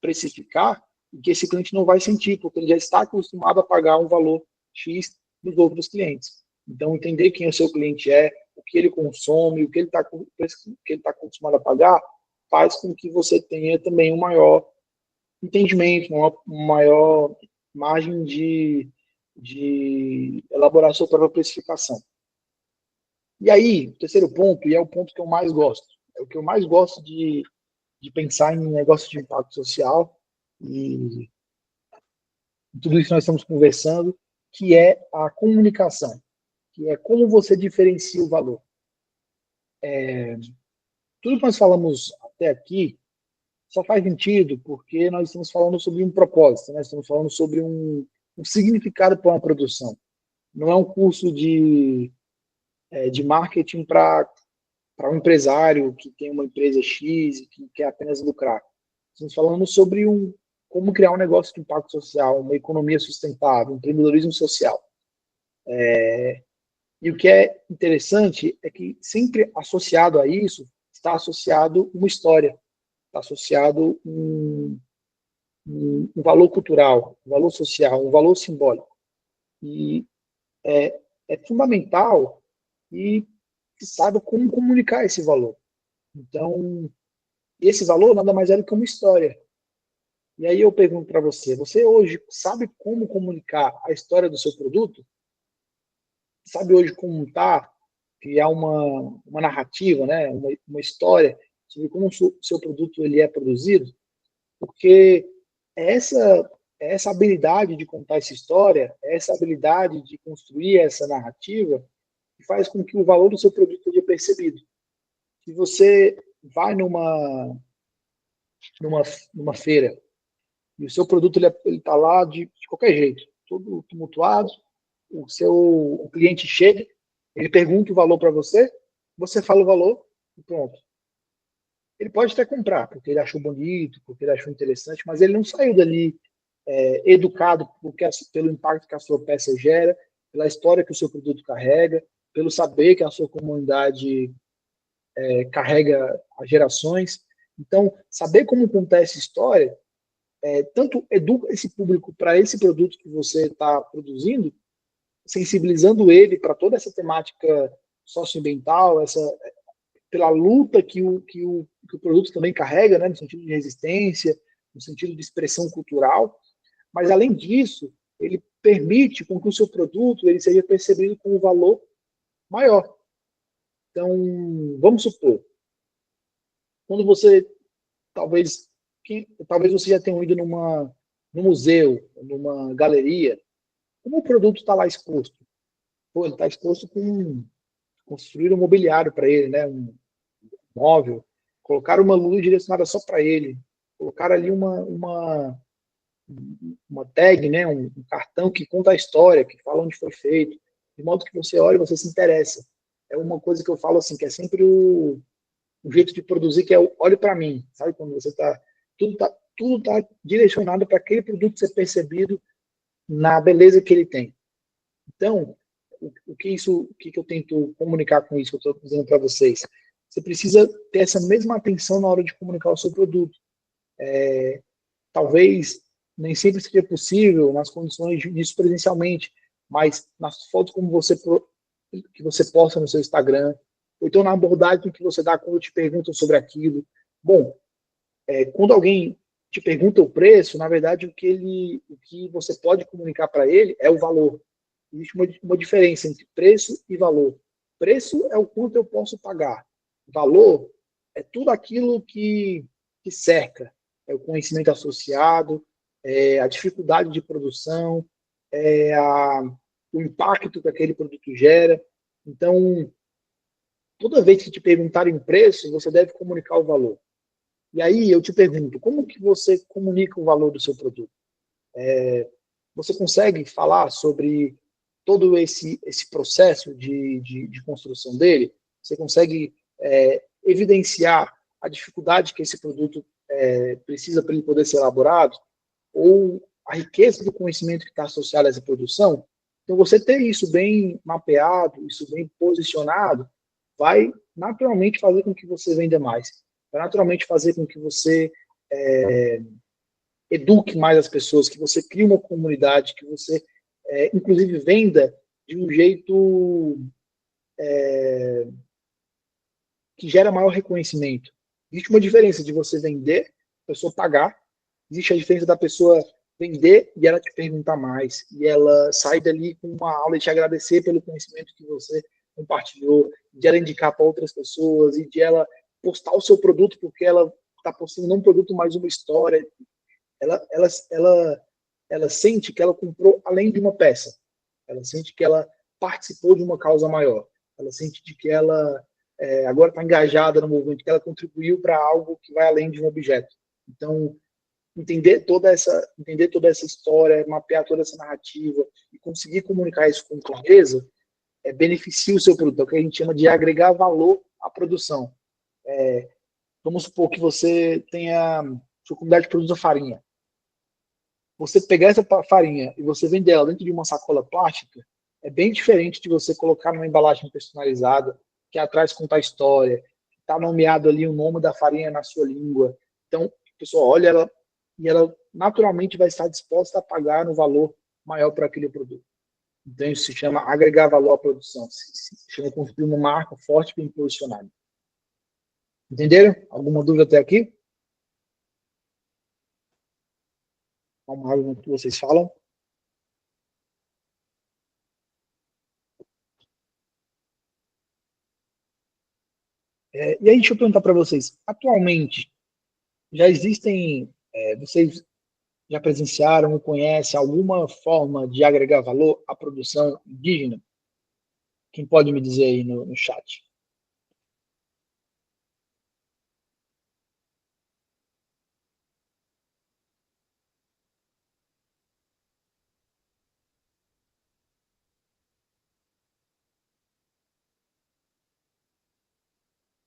precificar e que esse cliente não vai sentir, porque ele já está acostumado a pagar um valor X dos outros clientes. Então, entender quem o seu cliente é, o que ele consome, o que ele está acostumado a pagar, faz com que você tenha também um maior entendimento, uma maior margem de elaborar a sua própria precificação. E aí, o terceiro ponto, e é o ponto que eu mais gosto, é o que eu mais gosto de pensar em negócio de impacto social, e tudo isso nós estamos conversando, que é a comunicação, que é como você diferencia o valor. Tudo que nós falamos até aqui só faz sentido porque nós estamos falando sobre um propósito, nós estamos falando sobre um significado para uma produção. Não é um curso de marketing para um empresário que tem uma empresa X e que quer apenas lucrar. Estamos falando sobre como criar um negócio de impacto social, uma economia sustentável, um empreendedorismo social. E o que é interessante é que sempre associado a isso está associado uma história, está associado um valor cultural, um valor social, um valor simbólico. E é fundamental que saiba como comunicar esse valor. Então, esse valor nada mais é do que uma história. E aí eu pergunto para você, você hoje sabe como comunicar a história do seu produto? Sabe hoje contar, criar uma narrativa, né? Uma história sobre como o seu produto ele é produzido? Porque é essa habilidade de contar essa história, essa habilidade de construir essa narrativa, que faz com que o valor do seu produto seja percebido. Se você vai numa, numa feira e o seu produto ele tá lá de qualquer jeito, todo tumultuado, o cliente chega, ele pergunta o valor para você, você fala o valor e pronto. Ele pode até comprar, porque ele achou bonito, porque ele achou interessante, mas ele não saiu dali educado pelo impacto que a sua peça gera, pela história que o seu produto carrega, pelo saber que a sua comunidade carrega as gerações. Então, saber como contar essa história, tanto educa esse público para esse produto que você está produzindo, sensibilizando ele para toda essa temática socioambiental, pela luta que o produto também carrega, né, no sentido de resistência, no sentido de expressão cultural, mas além disso, ele permite com que o seu produto ele seja percebido com um valor maior. Então, vamos supor, quando você talvez você já tenha ido num museu, numa galeria, como o produto está lá exposto? Pô, ele está exposto com construir um mobiliário para ele, né? Um móvel, colocar uma luz direcionada só para ele, colocar ali uma tag, né? Um cartão que conta a história, que fala onde foi feito, de modo que você olha e você se interessa. É uma coisa que eu falo assim, que é sempre o jeito de produzir, que é o olhe para mim, sabe? Quando você está tudo tá direcionado para aquele produto ser percebido na beleza que ele tem. Então, o que eu tento comunicar com isso que eu estou dizendo para vocês? Você precisa ter essa mesma atenção na hora de comunicar o seu produto. Talvez nem sempre seja possível nas condições disso presencialmente, mas nas fotos que você posta no seu Instagram, ou então na abordagem que você dá quando te perguntam sobre aquilo. Bom, quando alguém te pergunta o preço, na verdade o que você pode comunicar para ele é o valor. Existe uma diferença entre preço e valor. Preço é o quanto eu posso pagar. Valor é tudo aquilo que cerca. É o conhecimento associado, a dificuldade de produção, o impacto que aquele produto gera. Então, toda vez que te perguntarem preço, você deve comunicar o valor. E aí eu te pergunto, como que você comunica o valor do seu produto? Você consegue falar sobre todo esse processo de construção dele? Você consegue evidenciar a dificuldade que esse produto precisa para ele poder ser elaborado? Ou a riqueza do conhecimento que está associado a essa produção? Então, você ter isso bem mapeado, isso bem posicionado, vai naturalmente fazer com que você venda mais. Vai naturalmente fazer com que você eduque mais as pessoas, que você crie uma comunidade, que você, inclusive, venda de um jeito que gera maior reconhecimento. Existe uma diferença de você vender, a pessoa pagar, existe a diferença da pessoa vender e ela te perguntar mais, e ela sai dali com uma aula e te agradecer pelo conhecimento que você compartilhou, de ela indicar para outras pessoas, e de ela postar o seu produto, porque ela está postando não um produto, mas uma história. Ela sente que ela comprou além de uma peça. Ela sente que ela participou de uma causa maior. Ela sente de que ela agora está engajada no movimento, que ela contribuiu para algo que vai além de um objeto. Então, entender toda essa história, mapear toda essa narrativa e conseguir comunicar isso com clareza, beneficia o seu produto, é o que a gente chama de agregar valor à produção. Vamos supor que você tenha sua comunidade produz a farinha. Você pegar essa farinha e você vender ela dentro de uma sacola plástica, é bem diferente de você colocar numa embalagem personalizada, que atrás conta a história, está nomeado ali o nome da farinha na sua língua. Então, a pessoa olha ela e ela naturalmente vai estar disposta a pagar um valor maior para aquele produto. Então, isso se chama agregar valor à produção, se chama construir uma marca forte e bem posicionada. Entenderam? Alguma dúvida até aqui? Vamos lá no que vocês falam. E aí, deixa eu perguntar para vocês. Atualmente, já existem, vocês já presenciaram ou conhecem alguma forma de agregar valor à produção indígena? Quem pode me dizer aí no chat?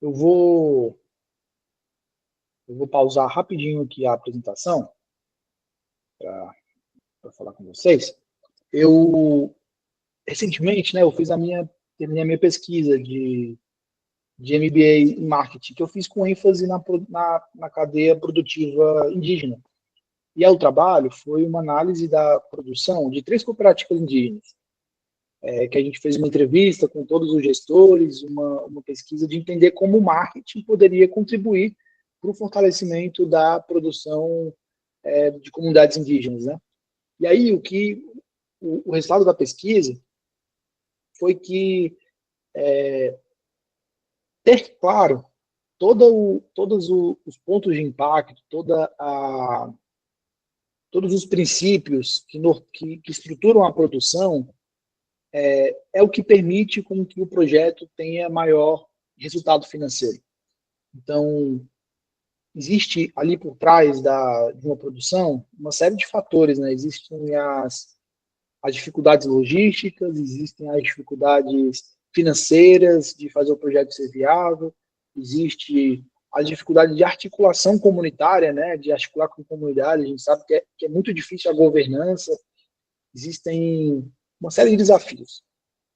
Eu vou, eu vou pausar rapidinho aqui a apresentação para falar com vocês. Eu, recentemente, né, eu terminei a minha pesquisa de MBA em marketing, que eu fiz com ênfase na cadeia produtiva indígena. E ao trabalho foi uma análise da produção de 3 cooperativas indígenas, que a gente fez uma entrevista com todos os gestores, uma pesquisa de entender como o marketing poderia contribuir para o fortalecimento da produção de comunidades indígenas, né? E aí o resultado da pesquisa foi que ter claro todos os pontos de impacto, todos os princípios que estruturam a produção é o que permite com que o projeto tenha maior resultado financeiro. Então, existe ali por trás de uma produção uma série de fatores, né? Existem as dificuldades logísticas, existem as dificuldades financeiras de fazer o projeto ser viável, existe a dificuldade de articulação comunitária, né, de articular com a comunidade, a gente sabe que é muito difícil a governança, existem uma série de desafios,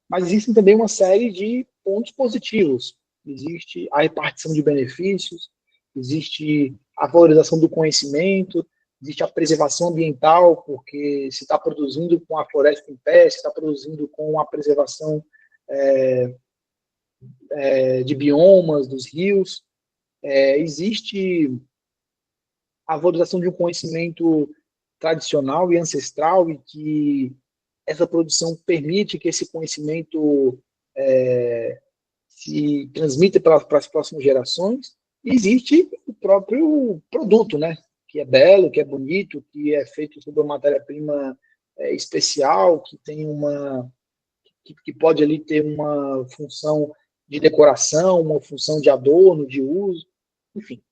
mas existem também uma série de pontos positivos, existe a repartição de benefícios, existe a valorização do conhecimento, existe a preservação ambiental, porque se está produzindo com a floresta em pé, se está produzindo com a preservação de biomas, dos rios, existe a valorização de um conhecimento tradicional e ancestral e que essa produção permite que esse conhecimento se transmita para as próximas gerações. E existe o próprio produto, né? Que é belo, que é bonito, que é feito sobre uma matéria-prima especial, que tem que pode ali ter uma função de decoração, uma função de adorno, de uso, enfim.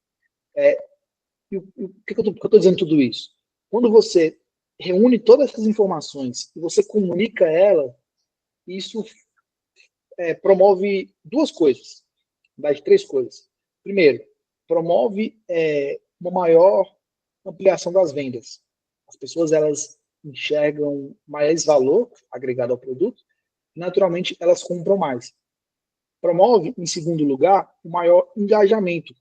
Por que eu estou dizendo tudo isso? Quando você reúne todas essas informações e você comunica ela, isso promove 2 coisas, das 3 coisas. Primeiro, promove uma maior ampliação das vendas. As pessoas elas enxergam mais valor agregado ao produto, e naturalmente elas compram mais. Promove, em segundo lugar, o maior engajamento,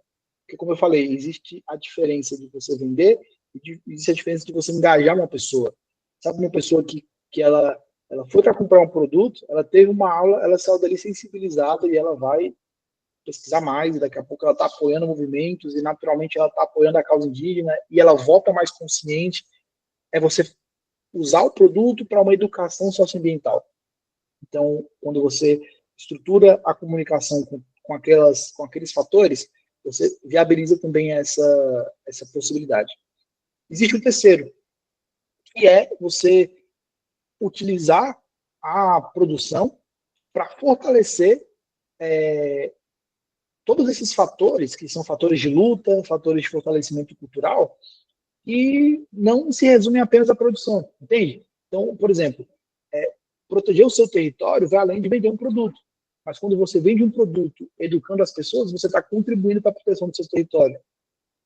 porque como eu falei, existe a diferença de você vender e existe a diferença de você engajar uma pessoa. Sabe, uma pessoa que ela foi para comprar um produto, ela teve uma aula, ela saiu dali sensibilizada e ela vai pesquisar mais, e daqui a pouco ela está apoiando movimentos e naturalmente ela está apoiando a causa indígena e ela volta mais consciente. É você usar o produto para uma educação socioambiental. Então, quando você estrutura a comunicação com aqueles fatores, você viabiliza também essa possibilidade. Existe o terceiro, que é você utilizar a produção para fortalecer todos esses fatores, que são fatores de luta, fatores de fortalecimento cultural, e não se resume apenas à produção, entende? Então, por exemplo, proteger o seu território vai além de vender um produto. Mas quando você vende um produto educando as pessoas, você está contribuindo para a proteção do seu território.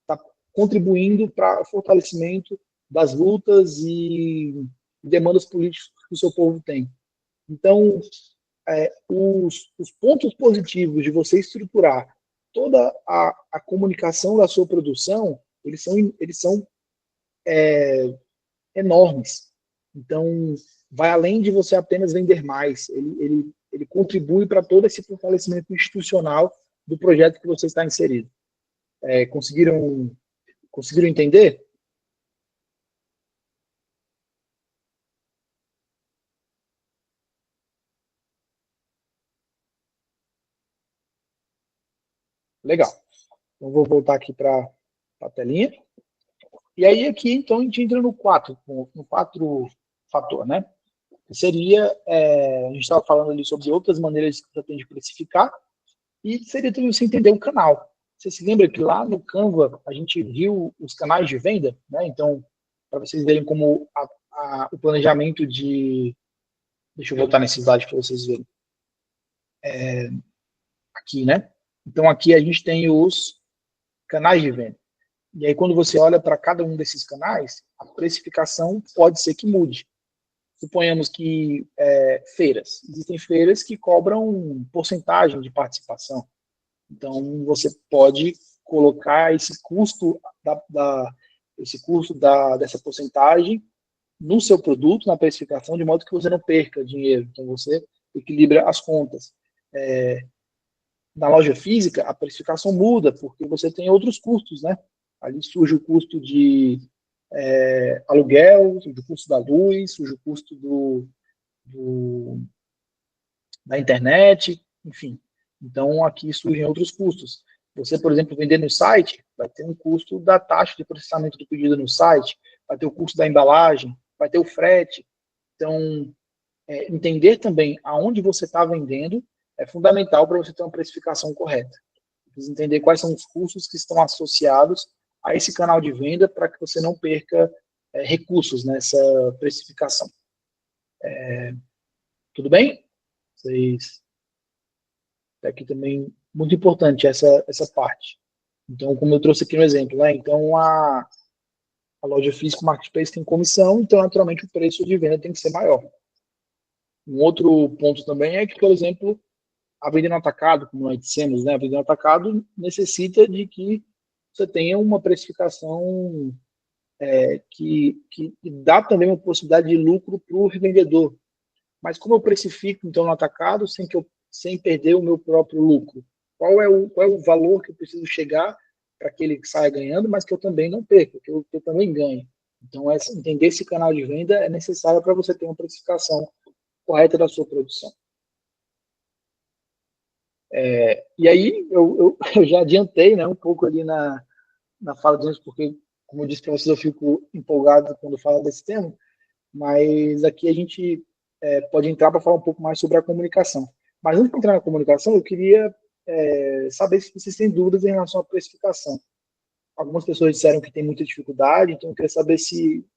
Está contribuindo para o fortalecimento das lutas e demandas políticas que o seu povo tem. Então, os pontos positivos de você estruturar toda a comunicação da sua produção, eles são enormes. Então, vai além de você apenas vender mais. Ele contribui para todo esse fortalecimento institucional do projeto que você está inserido. Conseguiram entender? Legal. Então, vou voltar aqui para a telinha. E aí, aqui, então, a gente entra no quarto fator, né? Seria, a gente estava falando ali sobre outras maneiras que você tem de precificar, e seria também você entender o canal. Você se lembra que lá no Canva a gente viu os canais de venda, né? Então, para vocês verem como o planejamento de... Deixa eu voltar nesse slide para vocês verem. Aqui, né? Então, aqui a gente tem os canais de venda. E aí, quando você olha para cada um desses canais, a precificação pode ser que mude. Suponhamos que feiras. Existem feiras que cobram porcentagem de participação. Então, você pode colocar esse custo dessa porcentagem no seu produto, na precificação, de modo que você não perca dinheiro. Então, você equilibra as contas. Na loja física, a precificação muda, porque você tem outros custos, né? Ali surge o custo de aluguel, surge o custo da luz, surge o custo da internet, enfim. Então, aqui surgem outros custos. Você, por exemplo, vender no site, vai ter um custo da taxa de processamento do pedido no site, vai ter o custo da embalagem, vai ter o frete. Então, entender também aonde você está vendendo é fundamental para você ter uma precificação correta. Precisa entender quais são os custos que estão associados a esse canal de venda para que você não perca recursos nessa precificação. Tudo bem? Vocês... Aqui também, muito importante essa parte. Então, como eu trouxe aqui no exemplo, né? Então, a loja física, o marketplace tem comissão, então, naturalmente, o preço de venda tem que ser maior. Um outro ponto também é que, por exemplo, a venda no atacado, como nós dissemos, né? A venda no atacado necessita de que você tenha uma precificação que dá também uma possibilidade de lucro para o revendedor. Mas como eu precifico, então, no atacado, sem perder o meu próprio lucro? Qual é o valor que eu preciso chegar para que ele saia ganhando, mas que eu também não perca, que eu também ganhe? Então, entender esse canal de venda é necessário para você ter uma precificação correta da sua produção. E aí, eu já adiantei, né, um pouco ali na fala deles, porque, como eu disse para vocês, eu fico empolgado quando falo desse tema, mas aqui a gente pode entrar para falar um pouco mais sobre a comunicação. Mas antes de entrar na comunicação, eu queria saber se vocês têm dúvidas em relação à precificação. Algumas pessoas disseram que tem muita dificuldade, então eu queria saber se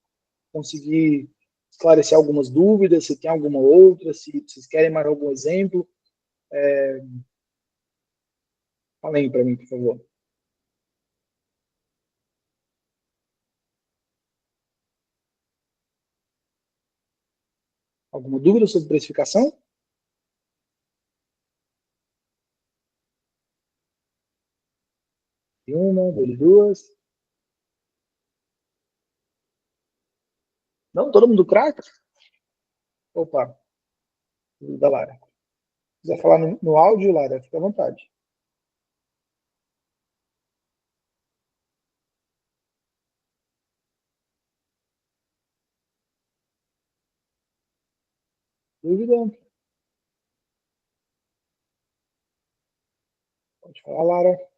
consegui esclarecer algumas dúvidas, se tem alguma outra, se vocês querem mais algum exemplo. Falem para mim, por favor. Alguma dúvida sobre precificação? Uma, duas. Não, todo mundo craque? Opa, da Lara. Se quiser falar no áudio, Lara, fica à vontade. Dúvida? Pode falar, Lara.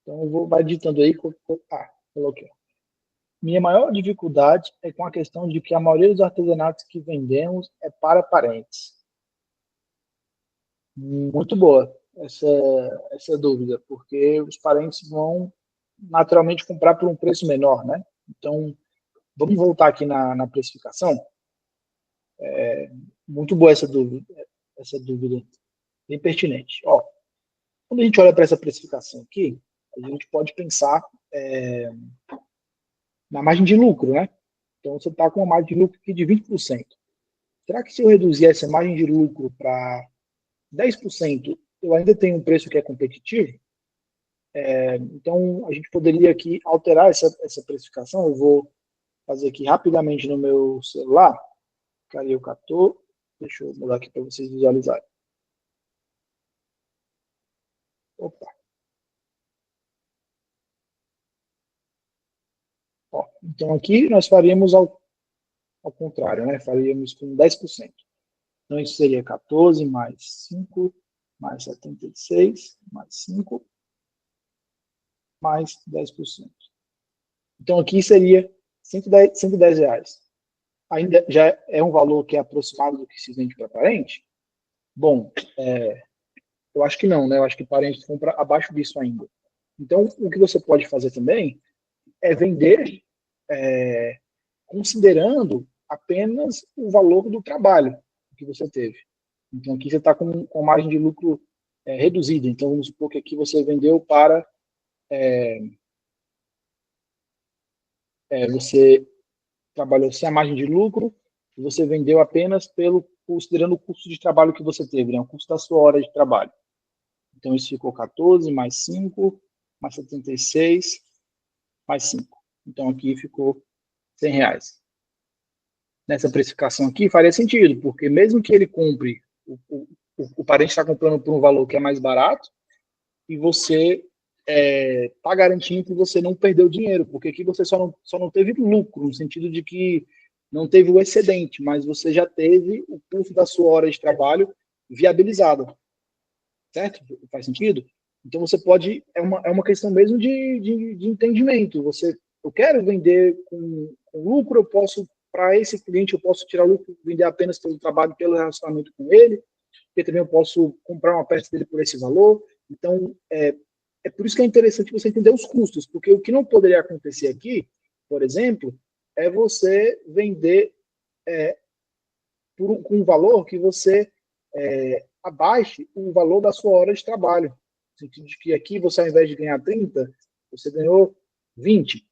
Então, eu vai digitando aí. Coloquei. Minha maior dificuldade é com a questão de que a maioria dos artesanatos que vendemos é para parentes. Muito boa essa dúvida, porque os parentes vão naturalmente comprar por um preço menor, né? Então, vamos voltar aqui na precificação. Muito boa essa dúvida, bem pertinente. Ó, Quando a gente olha para essa precificação aqui, a gente pode pensar na margem de lucro, né? Então, você está com uma margem de lucro aqui de 20%. Será que se eu reduzir essa margem de lucro para 10%, eu ainda tenho um preço que é competitivo? Então, a gente poderia aqui alterar essa precificação. Eu vou fazer aqui rapidamente no meu celular. Cadê o Cato? Deixa eu mudar aqui para vocês visualizarem. Opa. Ó, então, aqui nós faríamos ao contrário, né? Faríamos com 10%. Então, isso seria 14 mais 5, mais 76, mais 5, mais 10%. Então, aqui seria R$ 110 reais. Ainda já é um valor que é aproximado do que se vende para parente? Bom, eu acho que não, né? Eu acho que parente compra abaixo disso ainda. Então, o que você pode fazer também é vender considerando apenas o valor do trabalho que você teve. Então, aqui você está com margem de lucro reduzida. Então, vamos supor que aqui você vendeu para... você trabalhou sem a margem de lucro e você vendeu apenas considerando o custo de trabalho que você teve, né? O custo da sua hora de trabalho. Então, isso ficou 14 mais 5, mais 76, mais 5. Então, aqui ficou R$ 100. Nessa precificação aqui, faria sentido, porque mesmo que ele compre, o parente está comprando por um valor que é mais barato, e você está garantindo que você não perdeu dinheiro, porque aqui você só não teve lucro, no sentido de que não teve o excedente, mas você já teve o custo da sua hora de trabalho viabilizado. Certo? Faz sentido? Então você pode, é uma questão mesmo de entendimento. Eu quero vender com lucro, eu posso, para esse cliente, eu posso tirar lucro, vender apenas pelo trabalho, pelo relacionamento com ele, porque também eu posso comprar uma peça dele por esse valor. Então, é por isso que é interessante você entender os custos, porque o que não poderia acontecer aqui, por exemplo, é você vender com um valor que você abaixe o valor da sua hora de trabalho. No sentido de que aqui você, ao invés de ganhar 30, você ganhou 20.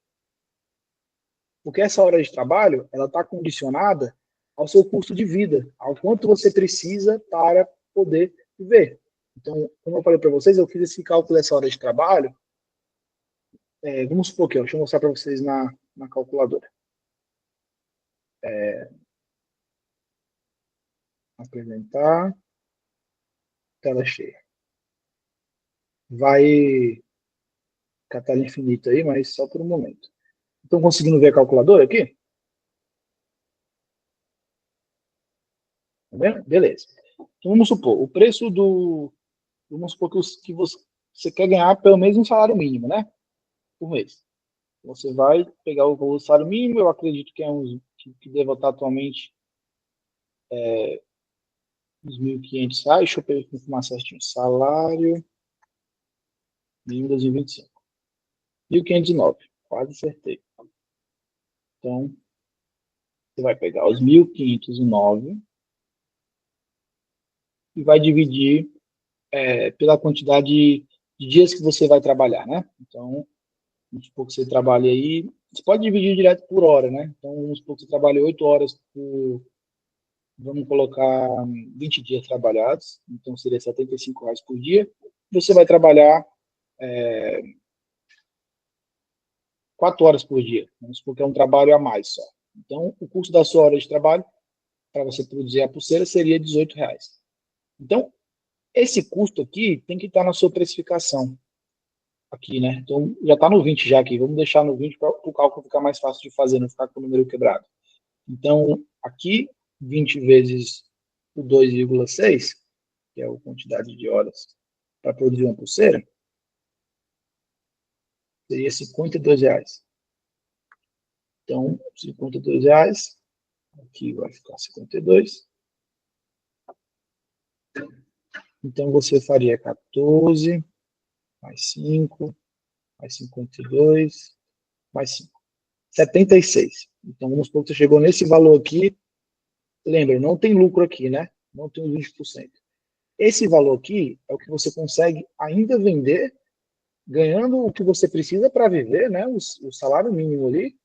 Porque essa hora de trabalho, ela está condicionada ao seu custo de vida, ao quanto você precisa para poder viver. Então, como eu falei para vocês, eu fiz esse cálculo dessa hora de trabalho. Vamos supor que, deixa eu mostrar para vocês na calculadora. Apresentar. Tela cheia. Vai ficar tela infinita aí, mas só por um momento. Estão conseguindo ver a calculadora aqui? Tá vendo? Beleza. Então, vamos supor, o preço do... Vamos supor que você quer ganhar pelo menos um salário mínimo, né? Por mês. Você vai pegar o valor do salário mínimo, eu acredito que é que deva estar atualmente uns R$ 1.500. Deixa eu confirmar certinho. Salário mínimo 2025. 1.509. Quase acertei. Então, você vai pegar os 1.509 e vai dividir pela quantidade de dias que você vai trabalhar, né? Então, vamos supor que você trabalhe aí, você pode dividir direto por hora, né? Então, vamos supor que você trabalhe 8 horas vamos colocar 20 dias trabalhados, então seria R$ 75 por dia. Você vai trabalhar 4 horas por dia, vamos supor que é um trabalho a mais só. Então, o custo da sua hora de trabalho, para você produzir a pulseira, seria R$ 18. Então, esse custo aqui tem que estar na sua precificação. Aqui, né? Então, já está no 20 já aqui. Vamos deixar no 20 para o cálculo ficar mais fácil de fazer, não ficar com o número quebrado. Então, aqui, 20 vezes o 2,6, que é a quantidade de horas para produzir uma pulseira, seria R$ 52. Então, R$ 52, aqui vai ficar 52. Então, você faria 14, mais 5, mais 52, mais 5. 76. Então, vamos supor que você chegou nesse valor aqui. Lembra, não tem lucro aqui, né? Não tem 20%. esse valor aqui é o que você consegue ainda vender, ganhando o que você precisa para viver, né? O salário mínimo ali.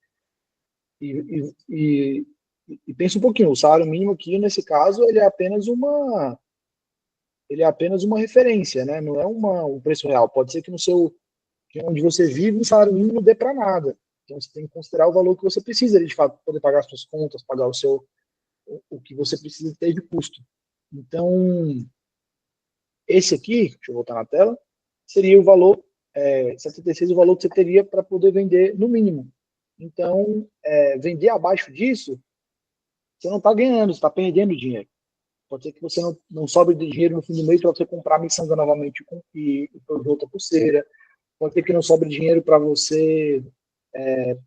E pensa um pouquinho, o salário mínimo aqui, nesse caso, ele é apenas uma referência, né? Não é um preço real. Pode ser que no seu, onde você vive, o salário mínimo não dê para nada. Então você tem que considerar o valor que você precisa, de fato, poder pagar as suas contas, pagar o que você precisa ter de custo. Então, esse aqui, deixa eu voltar na tela, seria o valor, 76, o valor que você teria para poder vender no mínimo. Então, vender abaixo disso, você não está ganhando, você está perdendo dinheiro. Pode ser que você não sobre de dinheiro no fim do mês para você comprar a miçanga novamente e outra pulseira. Pode ser que não sobre dinheiro para você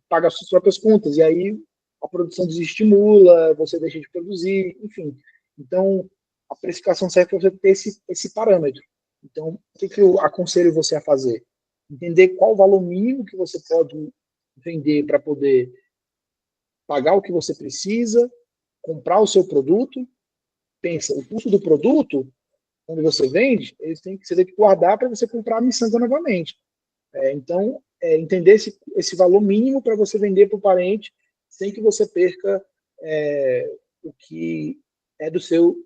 pagar suas próprias contas. E aí a produção desestimula, você deixa de produzir, enfim. Então, a precificação serve para você ter esse parâmetro. Então, o que eu aconselho você a fazer? Entender qual o valor mínimo que você pode vender para poder pagar o que você precisa, comprar o seu produto. Pensa, o custo do produto, quando você vende, você tem que guardar para você comprar a miçanga novamente. Então, entender esse valor mínimo para você vender para o parente sem que você perca o que é do seu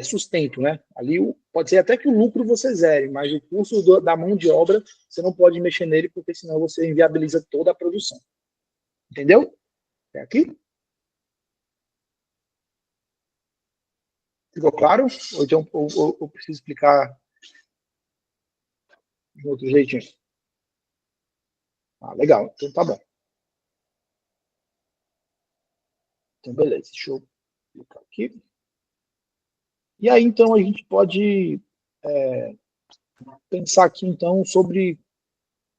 sustento, né? Ali pode ser até que o lucro você zere, mas o custo da mão de obra você não pode mexer nele porque senão você inviabiliza toda a produção. Entendeu? É aqui? Ficou claro? Ou então eu preciso explicar de outro jeitinho? Ah, legal. Então tá bom. Então, beleza. Deixa eu clicar aqui. E aí, então, a gente pode pensar aqui, então, sobre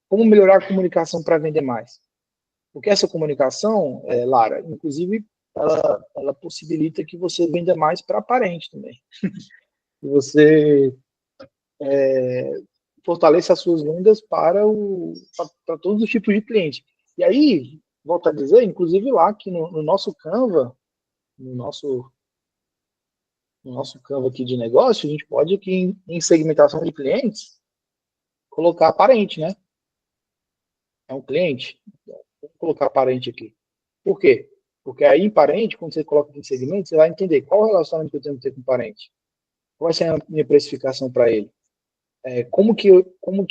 como melhorar a comunicação para vender mais. Porque essa comunicação, Lara, inclusive, ela possibilita que você venda mais para parente também. Que você fortaleça as suas vendas para todos os tipos de cliente. E aí, volto a dizer, inclusive lá que no nosso Canva, no nosso, no nosso Canva aqui de negócio, a gente pode aqui em segmentação de clientes colocar parente, né? É um cliente. Vamos colocar parente aqui. Por quê? Porque aí, parente, quando você coloca em segmento, você vai entender qual o relacionamento que eu tenho que ter com o parente. Qual vai ser a minha precificação para ele? Como que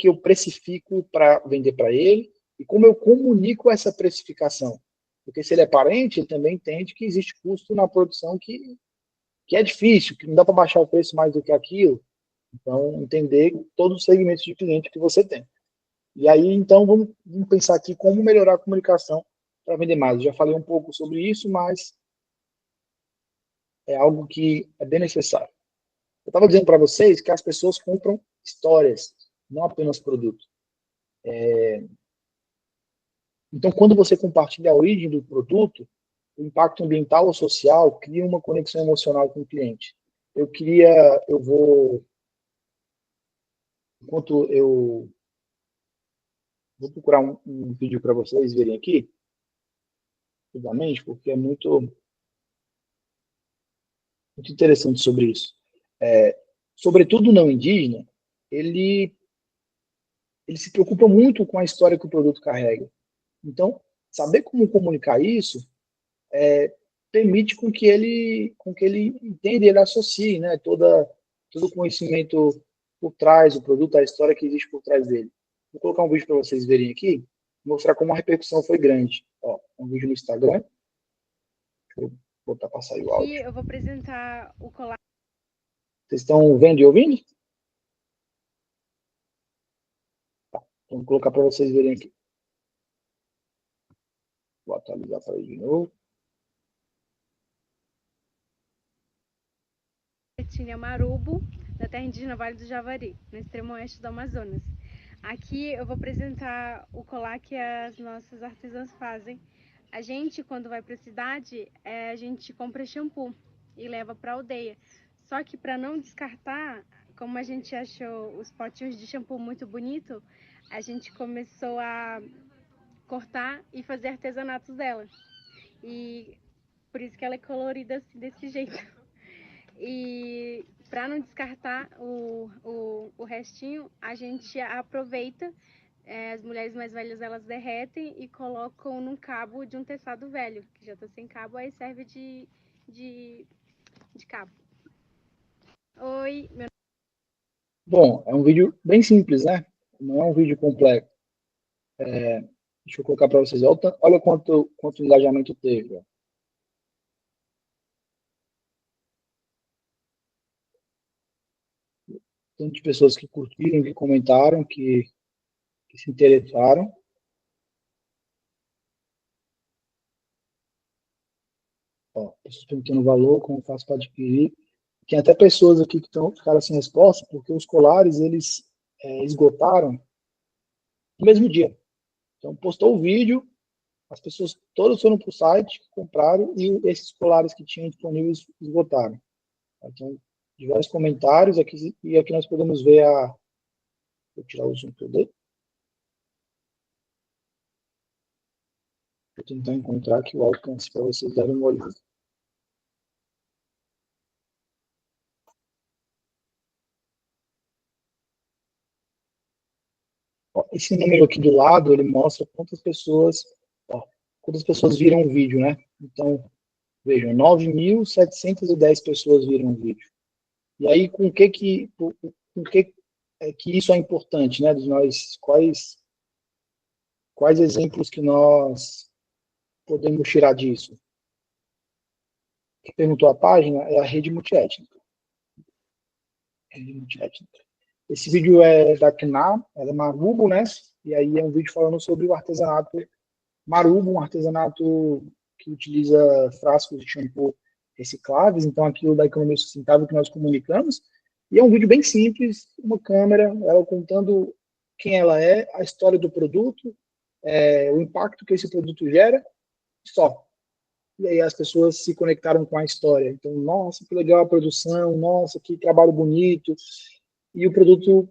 eu precifico para vender para ele? E como eu comunico essa precificação? Porque se ele é parente, ele também entende que existe custo na produção que é difícil, que não dá para baixar o preço mais do que aquilo. Então, entender todos os segmentos de cliente que você tem. E aí, então, vamos pensar aqui como melhorar a comunicação para vender mais. Eu já falei um pouco sobre isso, mas é algo que é bem necessário. Eu estava dizendo para vocês que as pessoas compram histórias, não apenas produtos. Então, quando você compartilha a origem do produto, o impacto ambiental ou social cria uma conexão emocional com o cliente. Eu vou, enquanto eu vou procurar um vídeo para vocês verem aqui, rapidamente, porque é muito interessante sobre isso. Sobretudo o não indígena, ele, ele se preocupa muito com a história que o produto carrega. Então, saber como comunicar isso permite com que ele entenda e ele associe, né, todo o conhecimento por trás do produto, a história que existe por trás dele. Vou colocar um vídeo para vocês verem aqui, mostrar como a repercussão foi grande. Ó, um vídeo no Instagram. Deixa eu botar para sair o áudio. Aqui eu vou apresentar o colar. Vocês estão vendo e ouvindo? Tá. Então, vou colocar para vocês verem aqui. Vou atualizar para ele de novo. Etnia Marubo, da terra indígena Vale do Javari, no extremo oeste do Amazonas. Aqui eu vou apresentar o colar que as nossas artesãs fazem. A gente, quando vai para a cidade, a gente compra shampoo e leva para a aldeia. Só que para não descartar, como a gente achou os potinhos de shampoo muito bonito, a gente começou a cortar e fazer artesanatos dela. E por isso que ela é colorida assim, desse jeito. E para não descartar o restinho, a gente aproveita, as mulheres mais velhas elas derretem e colocam num cabo de um teçado velho, que já está sem cabo, aí serve de cabo. Oi, meu... Bom, é um vídeo bem simples, né? Não é um vídeo complexo. Deixa eu colocar para vocês. Olha quanto engajamento teve. Ó. Tanto de pessoas que curtiram, que comentaram, que se interessaram. Ó, pessoas perguntando o valor, como faço para adquirir. Tem até pessoas aqui que ficaram sem resposta, porque os colares, eles esgotaram no mesmo dia. Então, postou o vídeo, as pessoas todas foram para o site, compraram, e esses colares que tinham disponíveis esgotaram. Então, diversos comentários, aqui, e aqui nós podemos ver vou tirar o zoom todo. Vou tentar encontrar aqui o alcance para vocês darem uma olhada. Ó, esse número aqui do lado, ele mostra quantas pessoas viram o vídeo, né? Então, vejam, 9.710 pessoas viram o vídeo. E aí, com que isso é importante, né? Quais exemplos que nós podemos tirar disso? Quem perguntou a página é a rede multiétnica. Esse vídeo é da CNA, ela é Marubo, né? E aí é um vídeo falando sobre o artesanato Marubo, um artesanato que utiliza frascos de shampoo recicláveis, então aquilo da economia sustentável que nós comunicamos. E é um vídeo bem simples, uma câmera, ela contando quem ela é, a história do produto, o impacto que esse produto gera, só. E aí as pessoas se conectaram com a história. Então, nossa, que legal a produção, nossa, que trabalho bonito. E o produto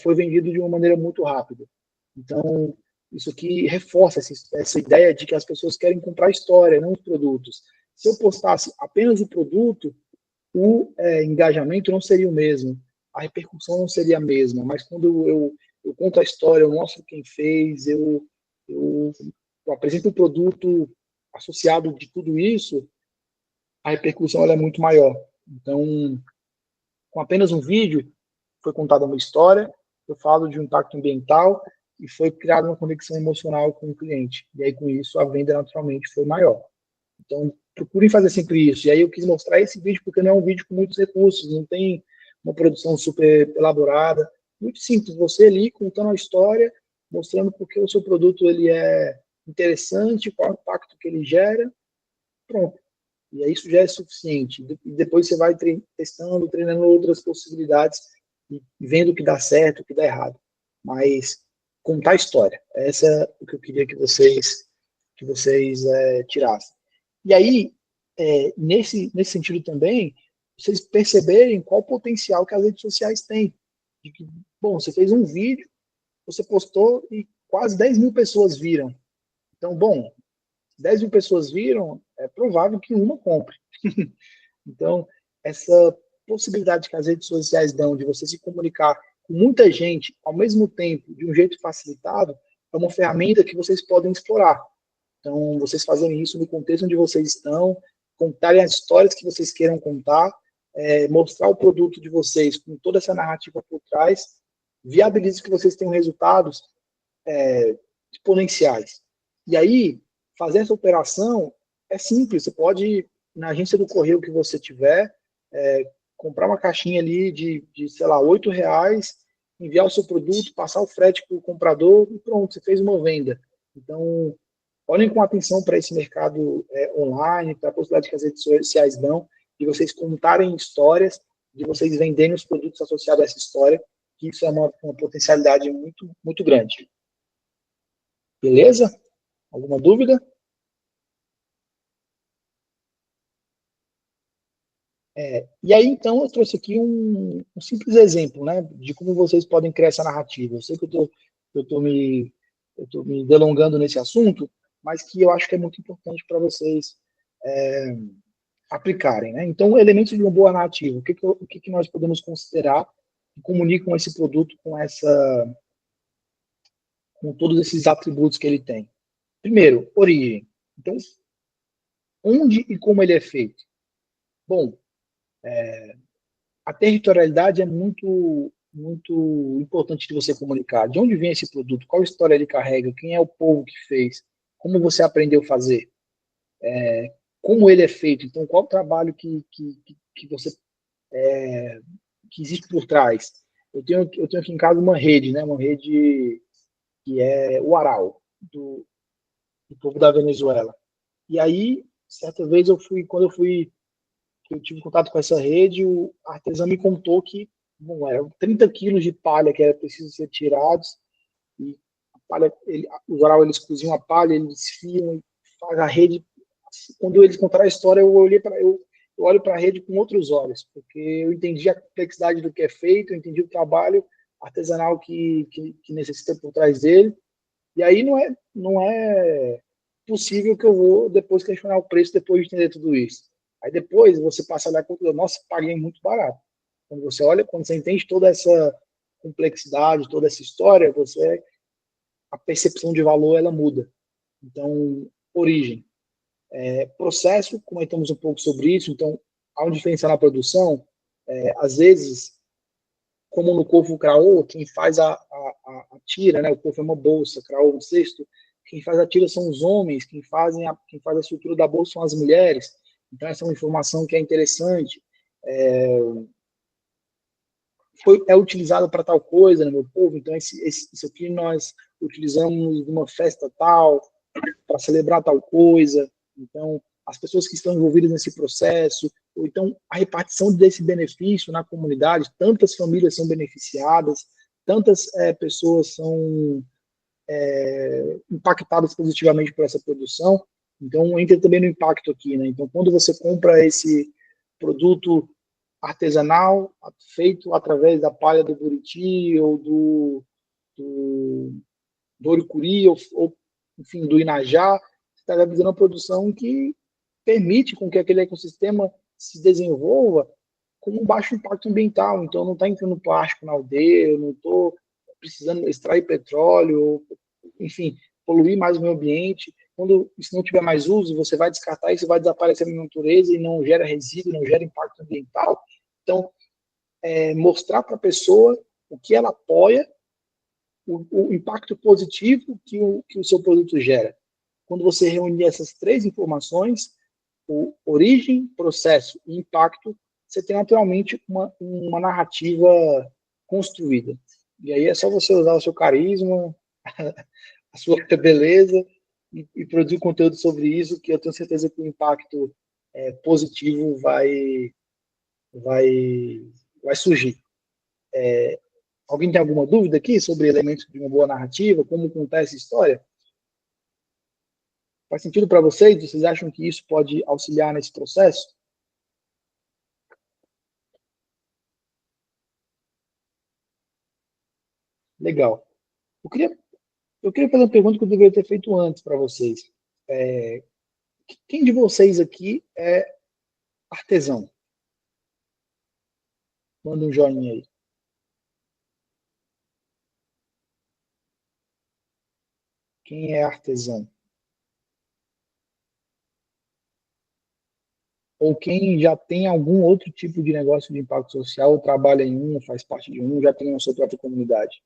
foi vendido de uma maneira muito rápida. Então, isso aqui reforça essa ideia de que as pessoas querem comprar a história, não os produtos. Se eu postasse apenas o produto, o engajamento não seria o mesmo, a repercussão não seria a mesma, mas quando eu conto a história, eu mostro quem fez, eu apresento o produto associado de tudo isso, a repercussão ela é muito maior. Então, com apenas um vídeo, foi contada uma história, eu falo de um impacto ambiental e foi criada uma conexão emocional com o cliente. E aí, com isso, a venda naturalmente foi maior. Então, procurem fazer sempre isso. E aí eu quis mostrar esse vídeo porque não é um vídeo com muitos recursos, não tem uma produção super elaborada. Muito simples, você ali contando a história, mostrando porque o seu produto ele é interessante, qual é o impacto que ele gera, pronto. E aí isso já é suficiente. E depois você vai testando, treinando outras possibilidades e vendo o que dá certo, o que dá errado. Mas contar a história. Essa é o que eu queria que vocês tirassem. E aí, nesse sentido também, vocês perceberem qual o potencial que as redes sociais têm. De que, bom, você fez um vídeo, você postou e quase 10 mil pessoas viram. Então, bom, 10 mil pessoas viram, é provável que uma compre. Então, essa possibilidade que as redes sociais dão de você se comunicar com muita gente ao mesmo tempo, de um jeito facilitado, é uma ferramenta que vocês podem explorar. Então, vocês fazerem isso no contexto onde vocês estão, contarem as histórias que vocês queiram contar, mostrar o produto de vocês com toda essa narrativa por trás, viabilize que vocês tenham resultados exponenciais. E aí, fazer essa operação é simples. Você pode, na agência do correio que você tiver, comprar uma caixinha ali de sei lá, R$8, enviar o seu produto, passar o frete para o comprador e pronto, você fez uma venda. Então, olhem com atenção para esse mercado online, para a possibilidade que as redes sociais dão, de vocês contarem histórias, de vocês venderem os produtos associados a essa história, que isso é uma potencialidade muito, muito grande. Beleza? Alguma dúvida? E aí, então, eu trouxe aqui um simples exemplo, né, de como vocês podem criar essa narrativa. Eu sei que eu tô me delongando nesse assunto, mas que eu acho que é muito importante para vocês aplicarem, né? Então, elementos de uma boa narrativa, o que nós podemos considerar que comunicam esse produto com todos esses atributos que ele tem? Primeiro, origem. Então, onde e como ele é feito? Bom, a territorialidade é muito importante de você comunicar. De onde vem esse produto? Qual história ele carrega? Quem é o povo que fez? Como você aprendeu a fazer? Como ele é feito? Então, qual o trabalho que você que existe por trás? Eu tenho aqui em casa uma rede, né? Uma rede que é o Aral, do povo da Venezuela. E aí, certa vez eu tive contato com essa rede, o artesão me contou que, bom, eram 30 quilos de palha que era preciso ser tirados, e a palha, os Aral, eles cozinham a palha, eles desfiam, e faz a rede. Quando eles contaram a história, eu olho para a rede com outros olhos, porque eu entendi a complexidade do que é feito, eu entendi o trabalho artesanal que necessita por trás dele, e aí não é possível que eu vou depois questionar o preço depois de entender tudo isso. Aí depois você passa a olhar conta, nossa, paguei muito barato. Quando você olha, quando você entende toda essa complexidade, toda essa história, a percepção de valor ela muda. Então, origem. Processo, comentamos um pouco sobre isso, então há uma diferença na produção. Às vezes, como no Kofu Craô, quem faz a tira, né? O Kofu é uma bolsa, Craô um cesto, quem faz a tira são os homens, quem faz a estrutura da bolsa são as mulheres. Então essa é uma informação que é interessante. É utilizado para tal coisa no meu povo, então isso aqui nós utilizamos numa festa tal, para celebrar tal coisa. Então, as pessoas que estão envolvidas nesse processo, ou então a repartição desse benefício na comunidade, tantas famílias são beneficiadas, tantas pessoas são impactadas positivamente por essa produção. Então, entra também no impacto aqui, né? Então, quando você compra esse produto artesanal, feito através da palha do buriti ou do oricuri, ou enfim, do inajá, você está realizando uma produção que permite com que aquele ecossistema se desenvolva com um baixo impacto ambiental. Então, não está entrando plástico na aldeia, eu não estou precisando extrair petróleo, enfim, poluir mais o meio ambiente. Quando isso não tiver mais uso, você vai descartar isso, vai desaparecer na natureza e não gera resíduo, não gera impacto ambiental. Então, mostrar para a pessoa o que ela apoia, o impacto positivo que o seu produto gera. Quando você reunir essas três informações, origem, processo e impacto, você tem naturalmente uma narrativa construída. E aí é só você usar o seu carisma, a sua beleza e produzir conteúdo sobre isso, que eu tenho certeza que o impacto positivo vai surgir. Alguém tem alguma dúvida aqui sobre elementos de uma boa narrativa, como contar essa história? Faz sentido para vocês? Vocês acham que isso pode auxiliar nesse processo? Legal. Eu queria fazer uma pergunta que eu deveria ter feito antes para vocês. Quem de vocês aqui é artesão? Manda um joinha aí. Quem é artesão? Ou quem já tem algum outro tipo de negócio de impacto social, ou trabalha em um, faz parte de um, já tem a sua própria comunidade?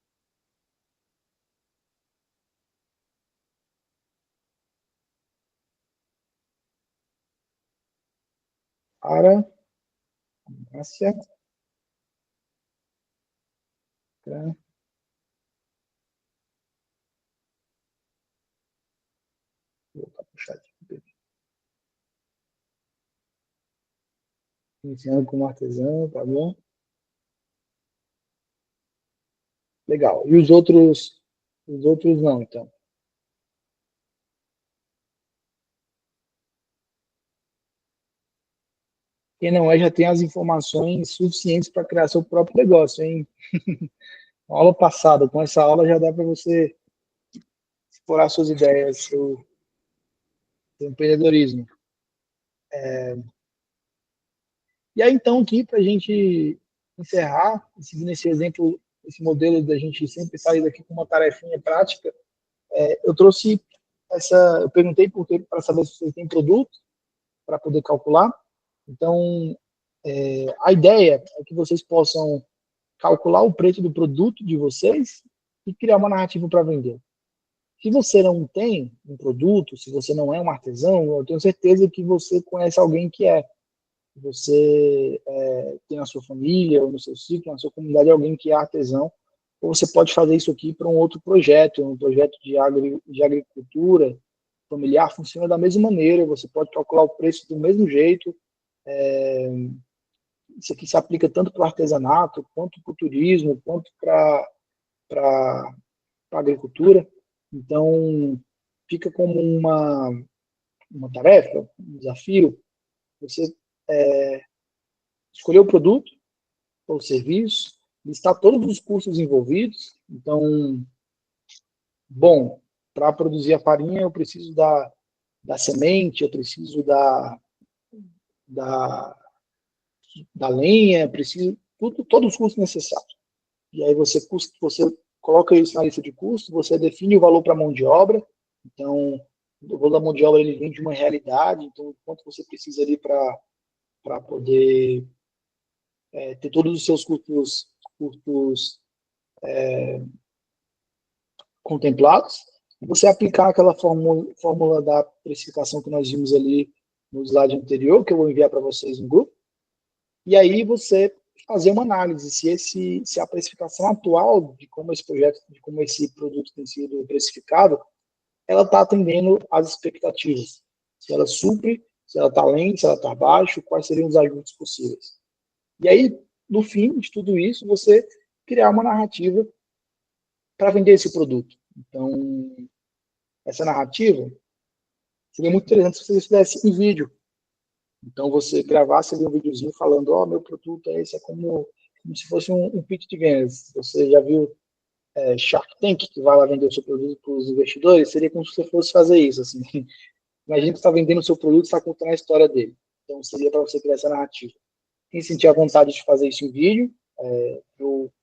Ara, Márcia, vou puxar aqui. Iniciando como artesão, tá bom? Legal. E os outros não, então. Quem não é já tem as informações suficientes para criar seu próprio negócio, hein? Na aula passada, com essa aula já dá para você explorar suas ideias, seu empreendedorismo. E aí, então, aqui, para a gente encerrar, seguindo esse exemplo, esse modelo da gente sempre sair daqui com uma tarefinha prática, eu trouxe eu perguntei para saber se vocês têm produto para poder calcular. Então, a ideia é que vocês possam calcular o preço do produto de vocês e criar uma narrativa para vender. Se você não tem um produto, se você não é um artesão, eu tenho certeza que você conhece alguém que é. Você tem na sua família, ou no seu ciclo, na sua comunidade, alguém que é artesão, ou você pode fazer isso aqui para um outro projeto, um projeto de agricultura familiar, funciona da mesma maneira, você pode calcular o preço do mesmo jeito. Isso aqui se aplica tanto para o artesanato, quanto para o turismo, quanto para a agricultura. Então, fica como uma tarefa, um desafio, você escolher o produto ou serviço, listar todos os custos envolvidos. Então, bom, para produzir a farinha eu preciso da semente, eu preciso da, da lenha, preciso todos os custos necessários. E aí você coloca isso na lista de custos, você define o valor para a mão de obra. Então, o valor da mão de obra ele vem de uma realidade, então quanto você precisa ali para poder ter todos os seus custos contemplados, você aplicar aquela fórmula da precificação que nós vimos ali no slide anterior, que eu vou enviar para vocês no grupo, e aí você fazer uma análise se a precificação atual de como esse projeto, de como esse produto tem sido precificado, ela está atendendo às expectativas. Se ela supre, se ela está além, se ela está abaixo, quais seriam os ajustes possíveis. E aí, no fim de tudo isso, você criar uma narrativa para vender esse produto. Então, essa narrativa seria muito interessante se você fizesse em vídeo. Então, você gravasse ali um videozinho falando, meu produto é esse, é como se fosse um pitch de vendas. Você já viu Shark Tank, que vai lá vender o seu produto para os investidores? Seria como se você fosse fazer isso. Assim. Imagina que você está vendendo o seu produto e está contando a história dele. Então, seria para você criar essa narrativa. Quem sentir a vontade de fazer isso em vídeo,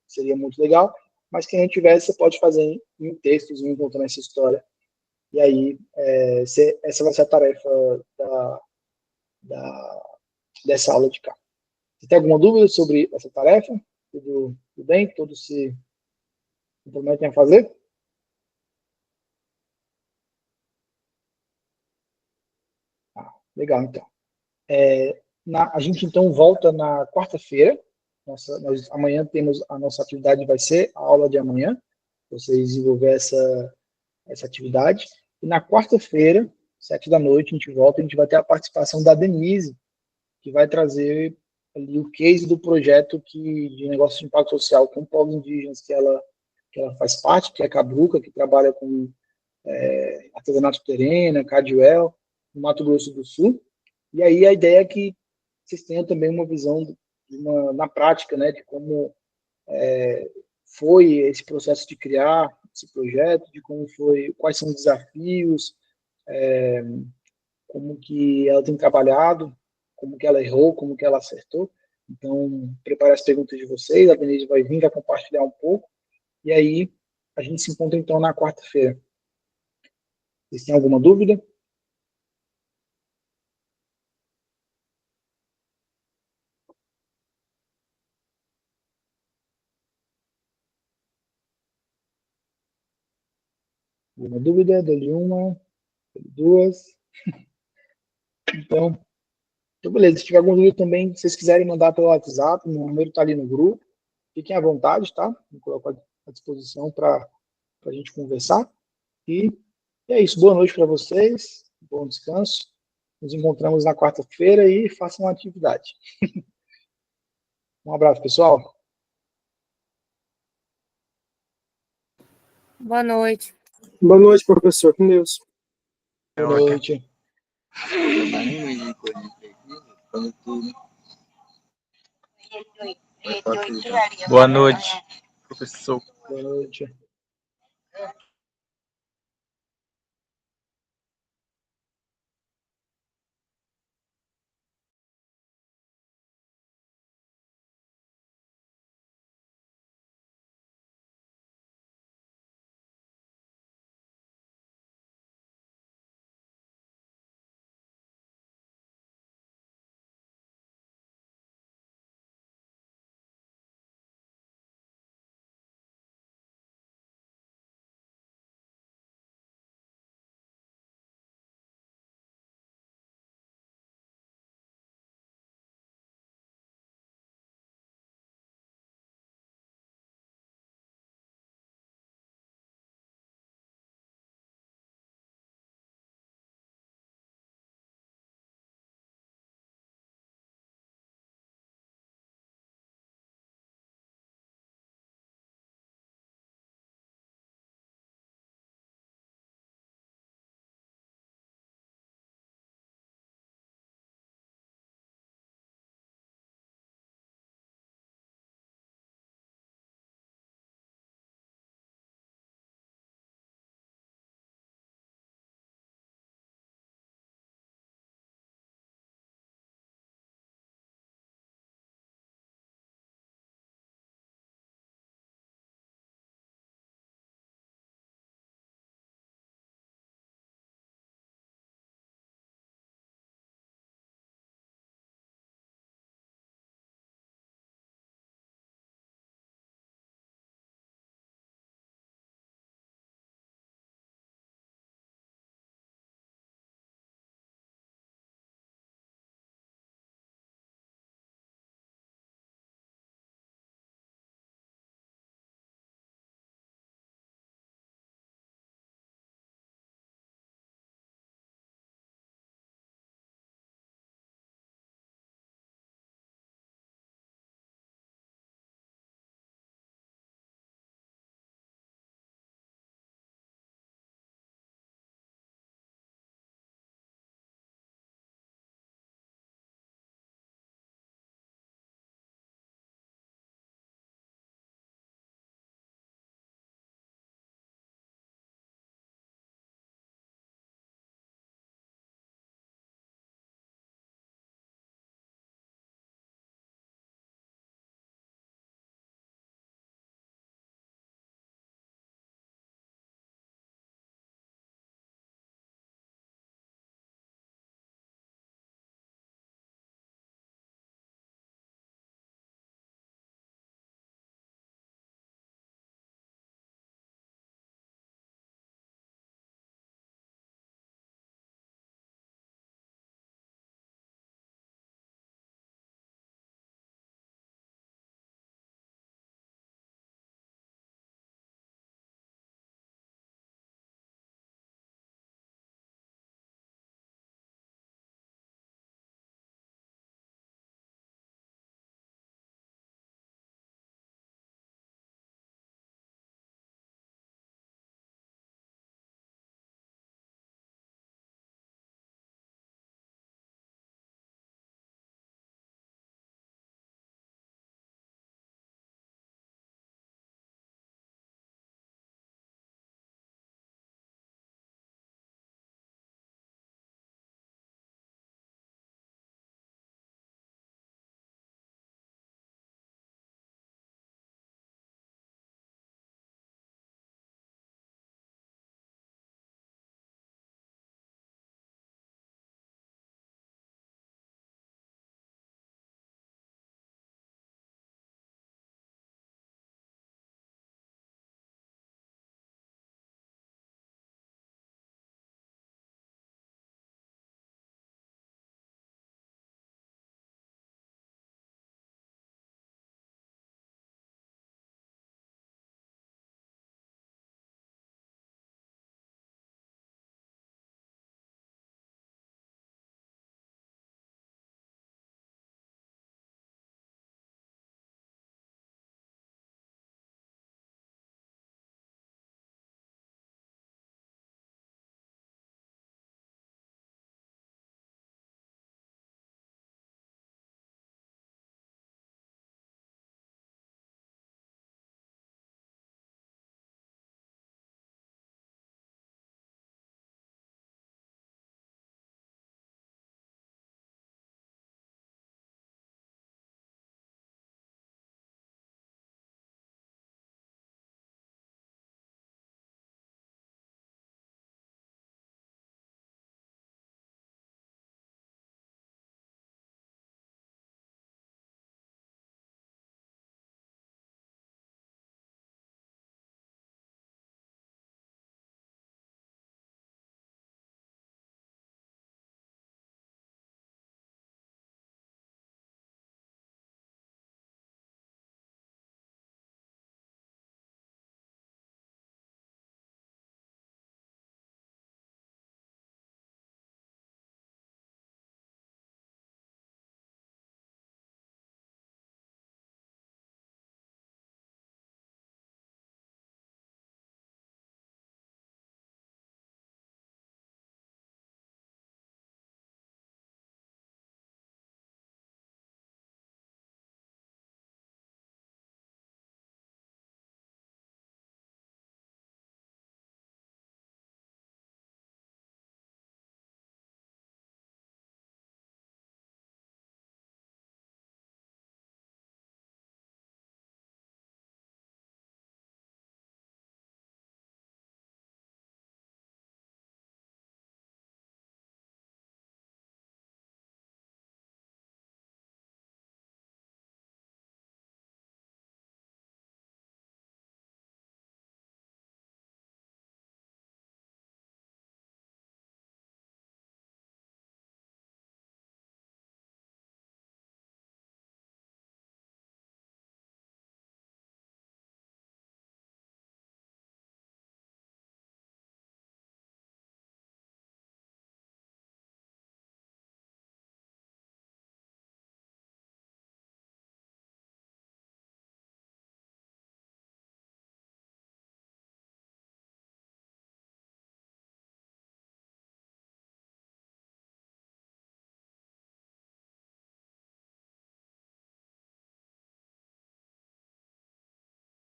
seria muito legal. Mas quem não tiver, você pode fazer em textos, contando essa história. E aí, essa vai ser a tarefa dessa aula de cá. Você tem alguma dúvida sobre essa tarefa? Tudo bem? Todos se comprometem a fazer? Legal, então. A gente, então, volta na quarta-feira. Amanhã temos a nossa atividade, vai ser a aula de amanhã. Você desenvolver essa atividade. E na quarta-feira, 7 da noite, a gente volta, a gente vai ter a participação da Denise, que vai trazer ali o case do projeto de negócio de impacto social com povos indígenas que ela faz parte, que é a Cabruca, que trabalha com artesanato terena, Cadwell, no Mato Grosso do Sul. E aí a ideia é que vocês tenham também uma visão na prática, né, de como foi esse processo de criar esse projeto, de quais são os desafios, como que ela tem trabalhado, como que ela errou, como que ela acertou. Então, prepare as perguntas de vocês, a Denise vai vir, vai compartilhar um pouco, e aí a gente se encontra então na quarta-feira. Vocês têm alguma dúvida? Alguma dúvida? Dou-lhe uma, dou-lhe duas. Então, beleza. Se tiver alguma dúvida também, se vocês quiserem mandar pelo WhatsApp, o número está ali no grupo. Fiquem à vontade, tá? Me coloco à disposição para a gente conversar. E é isso. Boa noite para vocês. Bom descanso. Nos encontramos na quarta-feira e façam uma atividade. Um abraço, pessoal. Boa noite. Boa noite, professor. Com Deus. Boa noite. Boa noite, professor. Boa noite.